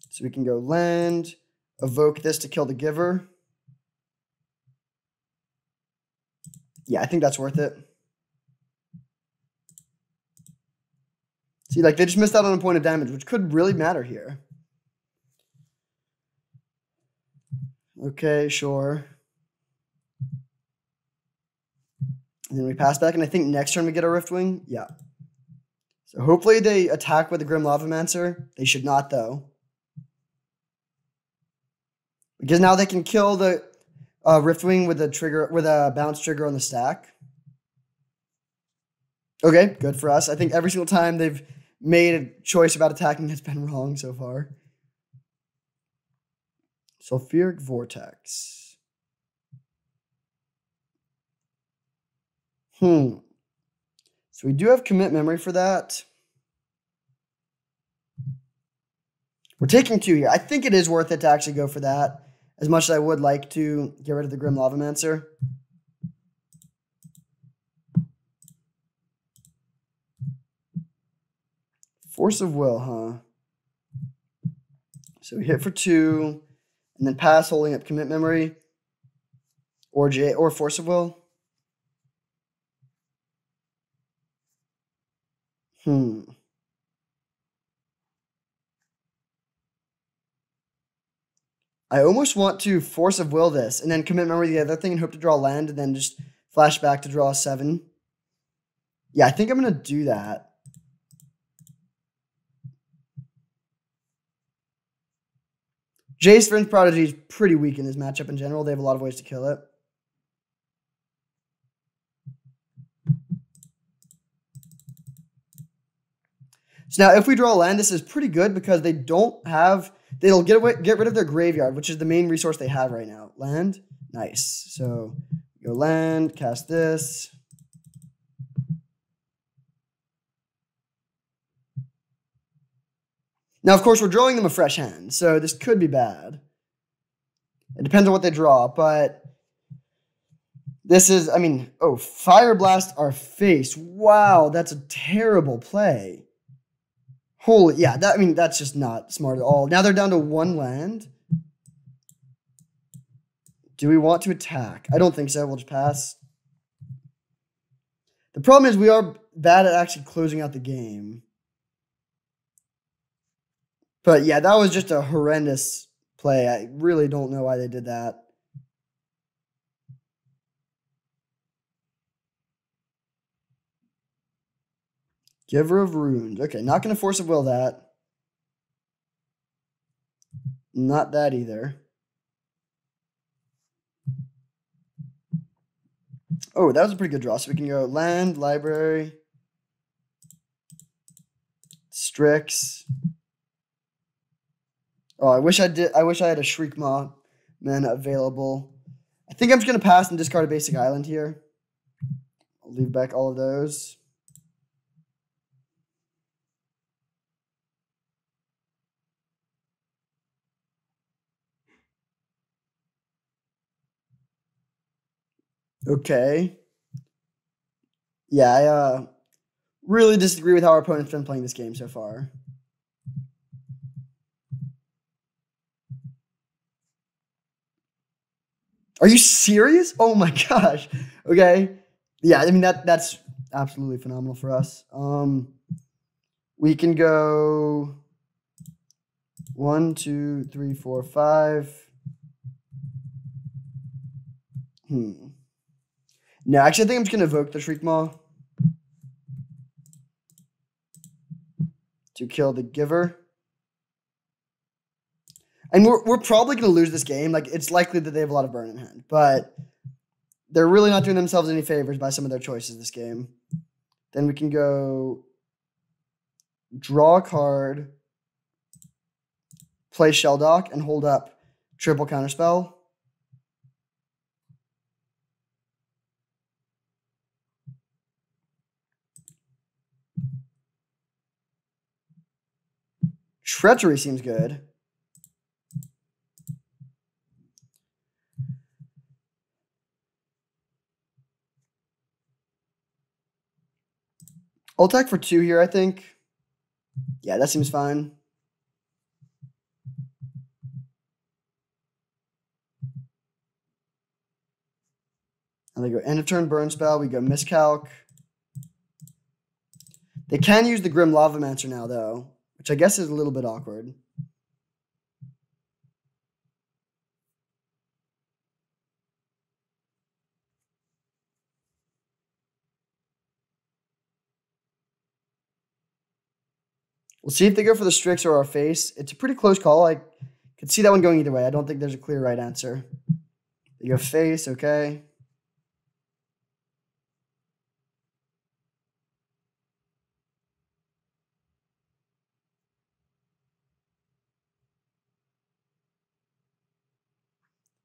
Speaker 1: So we can go land, evoke this to kill the Giver. Yeah, I think that's worth it. See, like, they just missed out on a point of damage, which could really matter here. Okay, sure. And then we pass back, and I think next turn we get a Riftwing. Yeah. So hopefully they attack with the Grim Lavamancer. They should not, though. Because now they can kill the Riftwing with a bounce trigger on the stack. Okay, good for us. I think every single time they've made a choice about attacking has been wrong so far. Sulfuric Vortex. So we do have commit memory for that. We're taking 2 here. I think it is worth it to actually go for that, as much as I would like to get rid of the Grim Lavamancer. Force of Will, huh? So we hit for 2, and then pass, holding up commit memory, or Force of Will. I almost want to Force of Will this, and then commit memory the other thing, and hope to draw land, and then just flash back to draw a 7. Yeah, I think I'm going to do that. Jace Vryn's Prodigy is pretty weak in this matchup in general. They have a lot of ways to kill it. So now if we draw land, this is pretty good because they don't have... They'll get rid of their graveyard, which is the main resource they have right now. Land? Nice. So go land, cast this. Now, of course, we're drawing them a fresh hand, so this could be bad. It depends on what they draw, but this is, I mean, oh, Fire Blast our face. Wow, that's a terrible play. Holy, yeah, that's just not smart at all. Now they're down to 1 land. Do we want to attack? I don't think so. We'll just pass. The problem is we are bad at actually closing out the game. But yeah, that was just a horrendous play. I really don't know why they did that. Giver of Runes. Okay, not going to Force of Will that. Not that either. Oh, that was a pretty good draw. So we can go land, library, Strix. Oh, I wish I had a Shriekmaw mana available. I think I'm just going to pass and discard a basic island here. I'll leave back all of those. Okay. Yeah, I really disagree with how our opponent's been playing this game so far. Are you serious? Oh my gosh. Okay. Yeah, I mean that's absolutely phenomenal for us. We can go 1, 2, 3, 4, 5. No, actually I think I'm just gonna evoke the Shriekmaw to kill the Giver. And we're probably going to lose this game. Like, it's likely that they have a lot of burn in hand. But they're really not doing themselves any favors by some of their choices this game. Then we can go draw a card, play Shelldock, and hold up triple counterspell. Treachery seems good. I'll attack for 2 here, I think. Yeah, that seems fine. And they go end of turn burn spell. We go miscalc. They can use the Grim Lavamancer now, though, which I guess is a little bit awkward. We'll see if they go for the Strix or our face. It's a pretty close call. I could see that one going either way. I don't think there's a clear right answer. They go face, okay.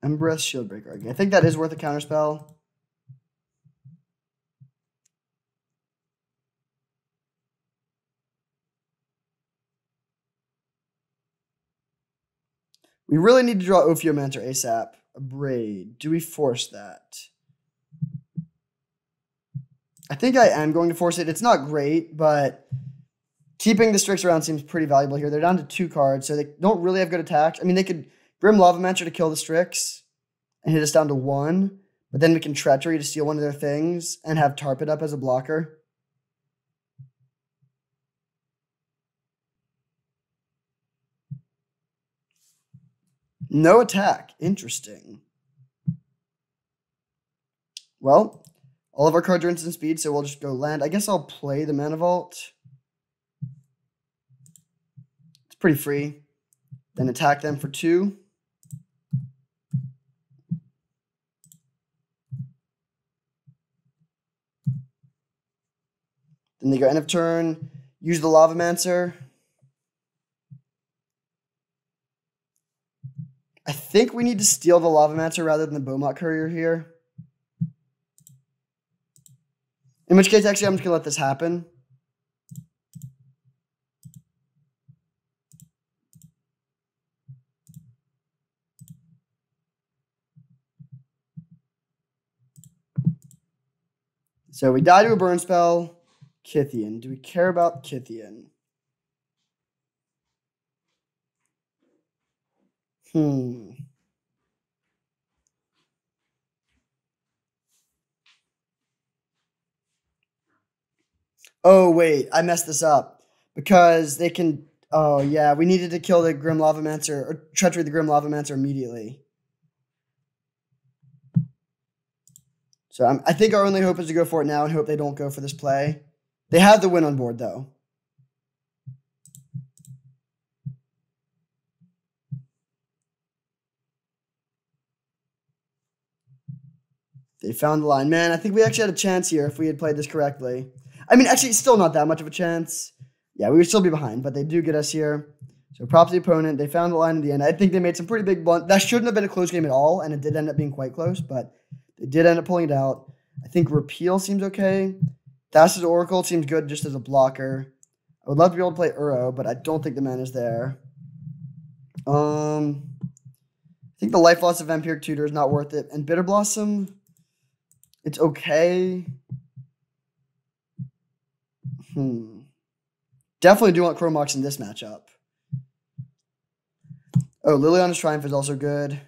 Speaker 1: Embrace Shieldbreaker. Okay, I think that is worth a counterspell. We really need to draw Ophiomancer ASAP. Abrade. Do we force that? I think I am going to force it. It's not great, but keeping the Strix around seems pretty valuable here. They're down to 2 cards, so they don't really have good attacks. I mean, they could Grim Lavamancer to kill the Strix and hit us down to 1, but then we can Treachery to steal one of their things and have Tarpit up as a blocker. No attack. Interesting. Well, all of our cards are instant speed, so we'll just go land. I guess I'll play the Mana Vault. It's pretty free. Then attack them for 2. Then they go end of turn, use the Lavamancer. I think we need to steal the Lavamancer rather than the Beaumont Courier here. In which case, actually, I'm just going to let this happen. So we die to a burn spell. Kythian. Do we care about Kythian? Oh, wait. I messed this up. Because they can... Oh, yeah. We needed to kill the Grim Lavamancer, or Treachery the Grim Lavamancer immediately. So I think our only hope is to go for it now and hope they don't go for this play. They have the win on board, though. They found the line. Man, I think we actually had a chance here if we had played this correctly. I mean, actually, it's still not that much of a chance. Yeah, we would still be behind, but they do get us here. So props the opponent. They found the line in the end. I think they made some pretty big blunt. That shouldn't have been a close game at all, and it did end up being quite close, but they did end up pulling it out. I think Repeal seems okay. Thassa's Oracle seems good just as a blocker. I would love to be able to play Uro, but I don't think the mana is there. I think the Life Loss of Vampiric Tutor is not worth it. And Bitter Blossom, it's okay. Definitely do want Chromox in this matchup. Oh, Liliana's Triumph is also good.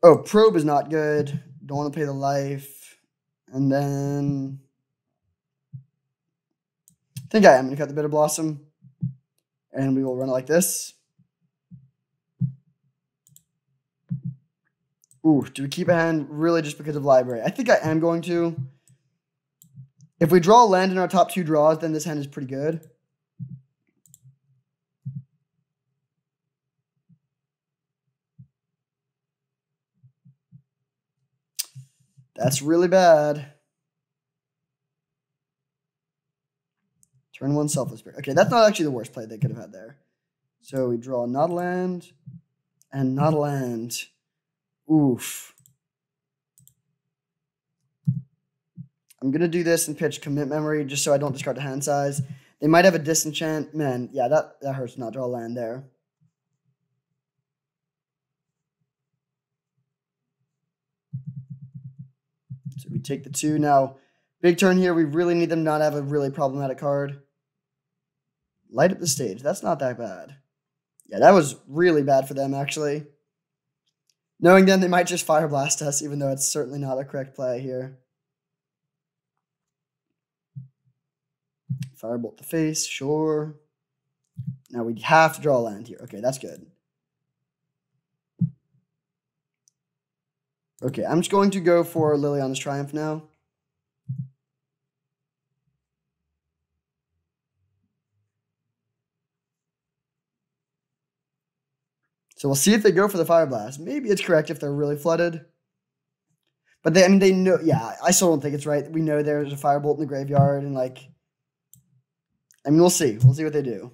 Speaker 1: Oh, Probe is not good. Don't want to pay the life. And then... I think I am going to cut the Bitter Blossom. And we will run it like this. Ooh, do we keep a hand really just because of library? I think I am going to. If we draw a land in our top 2 draws, then this hand is pretty good. That's really bad. Turn 1 Selfless Spirit. Okay, that's not actually the worst play they could have had there. So we draw not a land and not a land. Oof. I'm going to do this and pitch Commit Memory just so I don't discard the hand size. They might have a disenchant. Man, yeah, that hurts not to draw land there. So we take the 2. Now, big turn here. We really need them not to have a really problematic card. Light up the stage. That's not that bad. Yeah, that was really bad for them, actually. Knowing them, they might just Fire Blast us, even though it's certainly not a correct play here. Firebolt the face, sure. Now we have to draw a land here. Okay, that's good. Okay, I'm just going to go for Liliana's Triumph now. So we'll see if they go for the Fire Blast. Maybe it's correct if they're really flooded. But they know, yeah, I still don't think it's right. We know there's a Firebolt in the graveyard, and like, I mean, we'll see. We'll see what they do.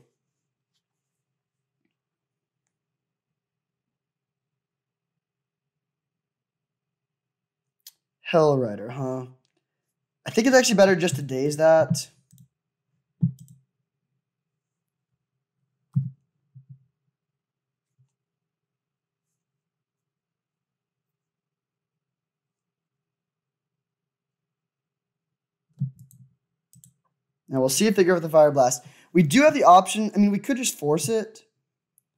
Speaker 1: Hellrider, huh? I think it's actually better just to daze that. Now we'll see if they go for the Fire Blast. We do have the option. I mean, we could just force it.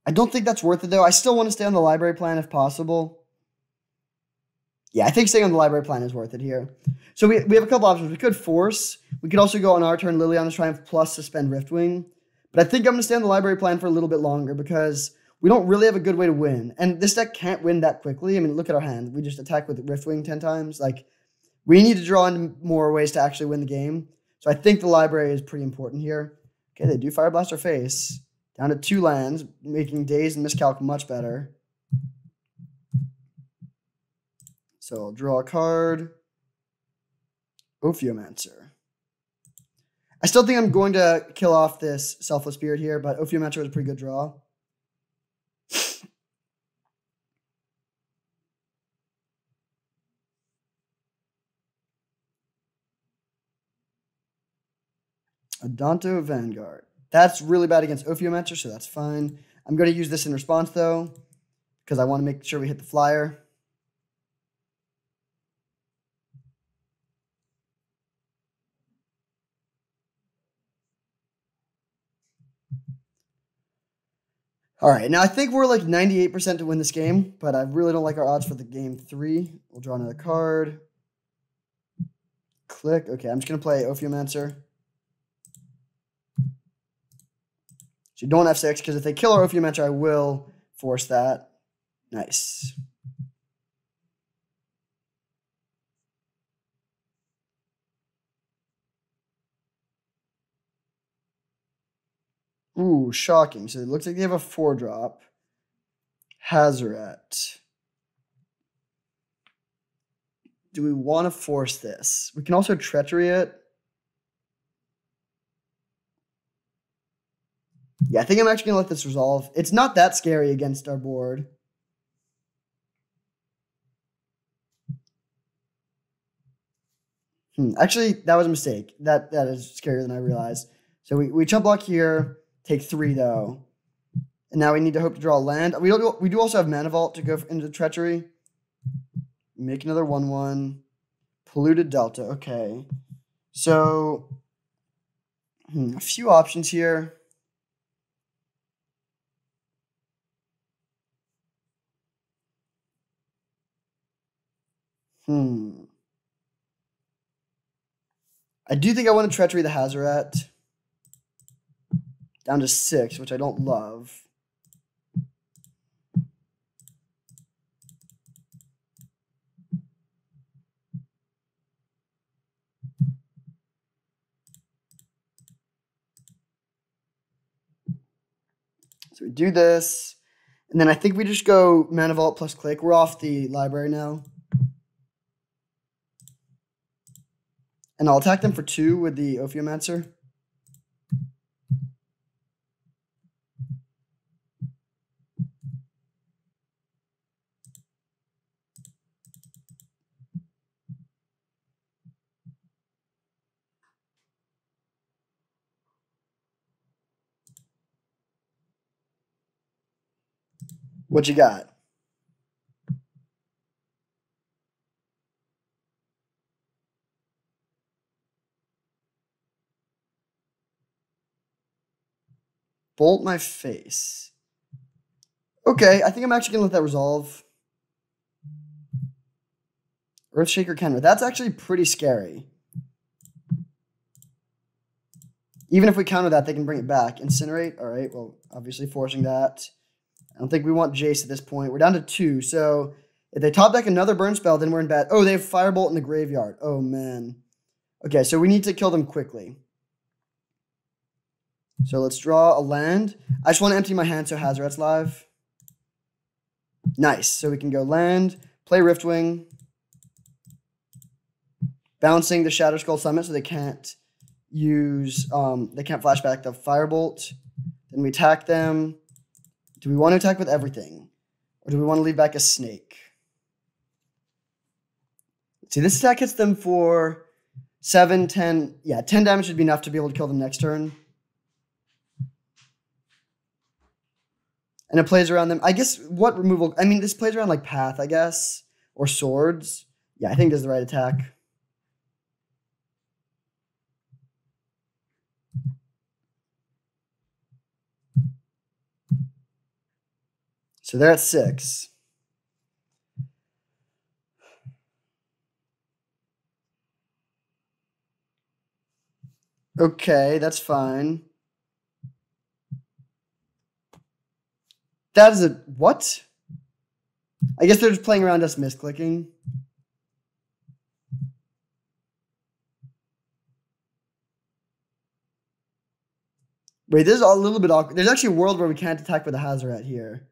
Speaker 1: I don't think that's worth it, though. I still want to stay on the library plan if possible. Yeah, I think staying on the library plan is worth it here. So we have a couple options. We could force. We could also go on our turn Liliana's Triumph plus suspend Riftwing. But I think I'm going to stay on the library plan for a little bit longer because we don't really have a good way to win. And this deck can't win that quickly. I mean, look at our hand. We just attack with Riftwing 10 times. Like, we need to draw in more ways to actually win the game. So I think the library is pretty important here. Okay, they do Fire Blast our face. Down to 2 lands, making Daze and Miscalc much better. So I'll draw a card. Ophiomancer. I still think I'm going to kill off this Selfless Spirit here, but Ophiomancer was a pretty good draw. Adonto Vanguard. That's really bad against Ophiomancer, so that's fine. I'm going to use this in response, though, because I want to make sure we hit the flyer. All right, now I think we're like 98% to win this game, but I really don't like our odds for the game 3. We'll draw another card. Click. Okay, I'm just going to play Ophiomancer. So don't F6, because if they kill our Ophiomancer, I will force that. Nice. Ooh, shocking. So it looks like they have a 4-drop. Hazoret. Do we want to force this? We can also Treachery it. Yeah, I think I'm actually going to let this resolve. It's not that scary against our board. Actually, that was a mistake. That is scarier than I realized. So we chump block here, take 3 though. And now we need to hope to draw a land. We do also have Mana Vault to go into Treachery. Make another 1/1. Polluted Delta. Okay. So a few options here. I do think I want to Treachery the Hazoret. Down to 6, which I don't love. So we do this. And then I think we just go Mana Vault plus Click. We're off the library now. And I'll attack them for 2 with the Ophiomancer. What you got? Bolt my face. Okay, I think I'm actually going to let that resolve. Earthshaker Kenra. That's actually pretty scary. Even if we counter that, they can bring it back. Incinerate. All right, well, obviously forcing that. I don't think we want Jace at this point. We're down to 2, so if they top deck another burn spell, then we're in bad. Oh, they have Firebolt in the graveyard. Oh, man. Okay, so we need to kill them quickly. So let's draw a land. I just want to empty my hand so Hazoret's live. Nice. So we can go land, play Riftwing, bouncing the Shadow Skull Summit so they can't use, they can't flashback the Firebolt. Then we attack them. Do we want to attack with everything? Or do we want to leave back a snake? See, this attack hits them for 7, 10. Yeah, 10 damage should be enough to be able to kill them next turn. And it plays around them. I guess what removal? I mean, this plays around like Path, I guess. Or Swords. Yeah, I think this is the right attack. So they're at 6. Okay, that's fine. That is a... What? I guess they're just playing around us misclicking. Wait, this is a little bit awkward. There's actually a world where we can't attack with a Hazoret here.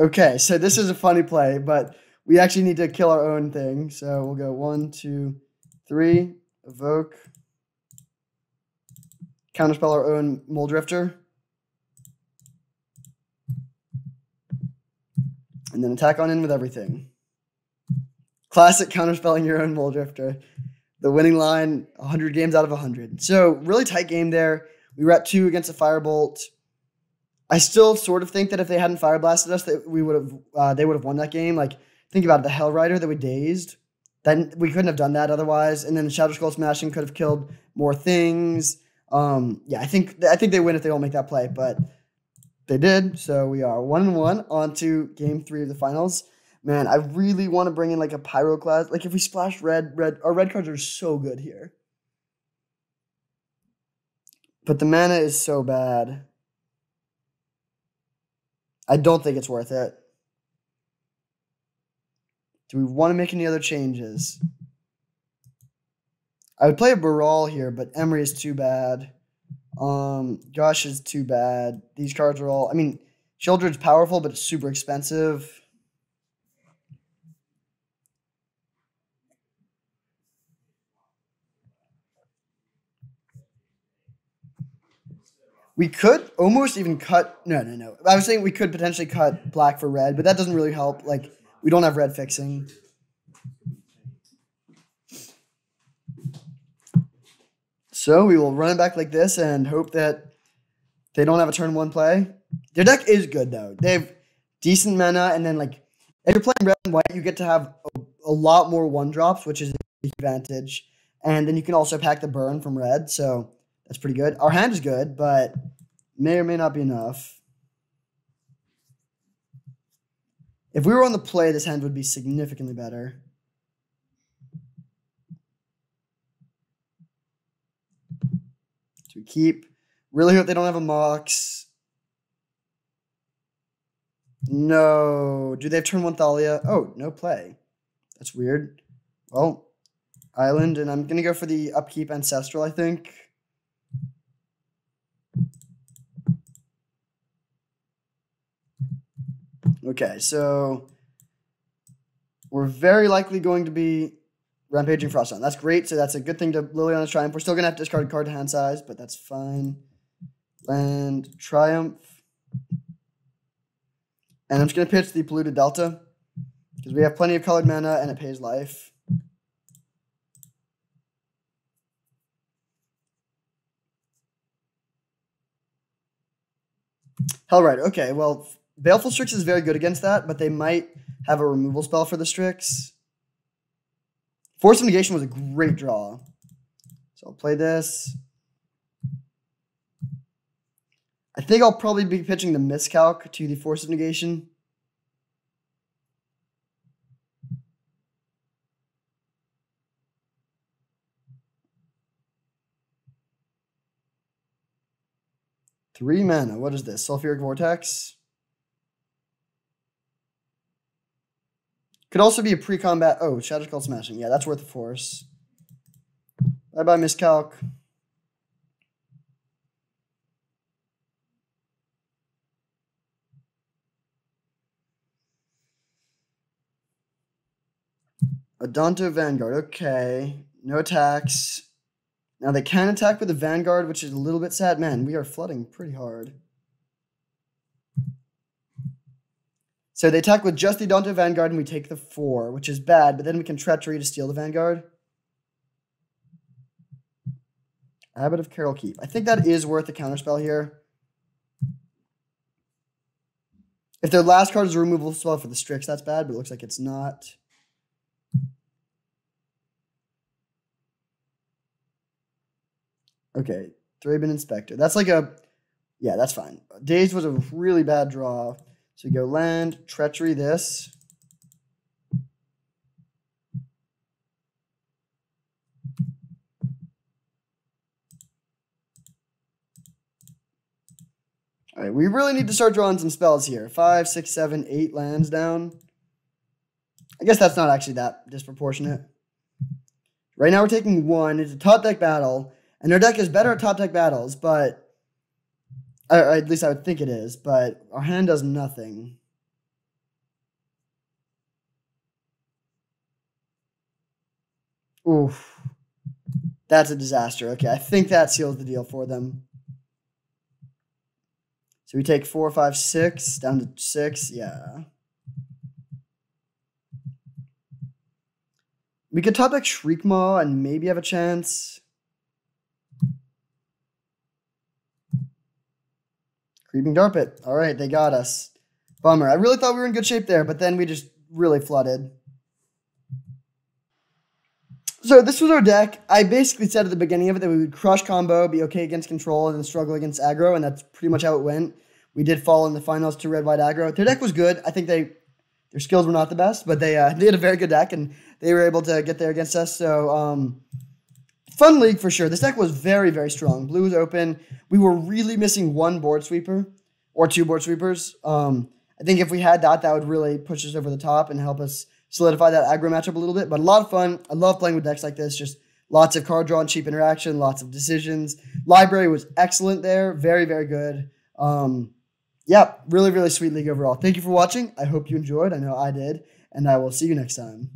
Speaker 1: Okay, so this is a funny play, but we actually need to kill our own thing. So we'll go 1, 2, 3, evoke, counterspell our own Mole Drifter, and then attack on in with everything. Classic counterspelling your own Mole Drifter. The winning line, 100 games out of 100. So really tight game there. We were at 2 against a Firebolt. I still sort of think that if they hadn't Fire Blasted us, that we would have they would have won that game. Like, think about it, the Hell Rider that we dazed. Then we couldn't have done that otherwise. And then the Shadow Skull Smashing could have killed more things. Yeah, I think they win if they don't make that play, but they did. So we are 1-1 on to game 3 of the finals. Man, I really want to bring in like a Pyroclast. Like if we splash red, our red cards are so good here. But the mana is so bad. I don't think it's worth it. Do we want to make any other changes? I would play a Baral here, but Emery is too bad. Josh is too bad. These cards are all... I mean, Childred's powerful, but it's super expensive. We could almost even cut... No. I was saying we could potentially cut black for red, but that doesn't really help. Like, we don't have red fixing. So we will run it back like this and hope that they don't have a turn 1 play. Their deck is good, though. They have decent mana, and then, like, if you're playing red and white, you get to have a lot more 1-drops, which is a advantage. And then you can also pack the burn from red, so... That's pretty good. Our hand is good, but may or may not be enough. If we were on the play, this hand would be significantly better. So we keep. Really hope they don't have a Mox. No. Do they have turn 1 Thalia? Oh, no play. That's weird. Well, Island, and I'm going to go for the upkeep Ancestral, I think. Okay, so we're very likely going to be Rampaging Frostbound. That's great, so that's a good thing to Liliana's Triumph. We're still going to have to discard a card to hand size, but that's fine. Land Triumph. And I'm just going to pitch the Polluted Delta, because we have plenty of colored mana and it pays life. Hellrider. Okay, well, Baleful Strix is very good against that, but they might have a removal spell for the Strix. Force of Negation was a great draw. So I'll play this. I think I'll probably be pitching the Miscalc to the Force of Negation. Three mana. What is this? Sulfuric Vortex? Could also be a pre-combat. Oh, Shadow Skull Smashing. Yeah, that's worth a force. Bye-bye, Miscalc. Adonto Vanguard. Okay. No attacks. Now they can attack with the Vanguard, which is a little bit sad. Man, we are flooding pretty hard. So they attack with just the Adonto Vanguard, and we take the 4, which is bad, but then we can Treachery to steal the Vanguard. Abbot of Carol Keep. I think that is worth a counterspell here. If their last card is a removal spell for the Strix, that's bad, but it looks like it's not. Okay, Thraben Inspector. That's like a... Yeah, that's fine. Dazed was a really bad draw. So we go land, Treachery this. All right, we really need to start drawing some spells here. 5, 6, 7, 8 lands down. I guess that's not actually that disproportionate. Right now we're taking 1. It's a top deck battle. And our deck is better at top deck battles, but... at least I would think it is, but our hand does nothing. Oof. That's a disaster. Okay, I think that seals the deal for them. So we take 4, 5, 6, down to 6. Yeah. We could top deck Shriekmaw and maybe have a chance. Creeping Darpit. All right, they got us. Bummer. I really thought we were in good shape there, but then we just really flooded. So this was our deck. I basically said at the beginning of it that we would crush combo, be okay against control, and then struggle against aggro, and that's pretty much how it went. We did fall in the finals to red-white aggro. Their deck was good. I think their skills were not the best, but they had a very good deck, and they were able to get there against us. So fun league for sure. This deck was very, very strong. Blue was open. We were really missing 1 board sweeper or 2 board sweepers. I think if we had that, that would really push us over the top and help us solidify that aggro matchup a little bit. But a lot of fun. I love playing with decks like this. Just lots of card draw and cheap interaction, lots of decisions. Library was excellent there. Very, very good. Yeah, really, really sweet league overall. Thank you for watching. I hope you enjoyed. I know I did. And I will see you next time.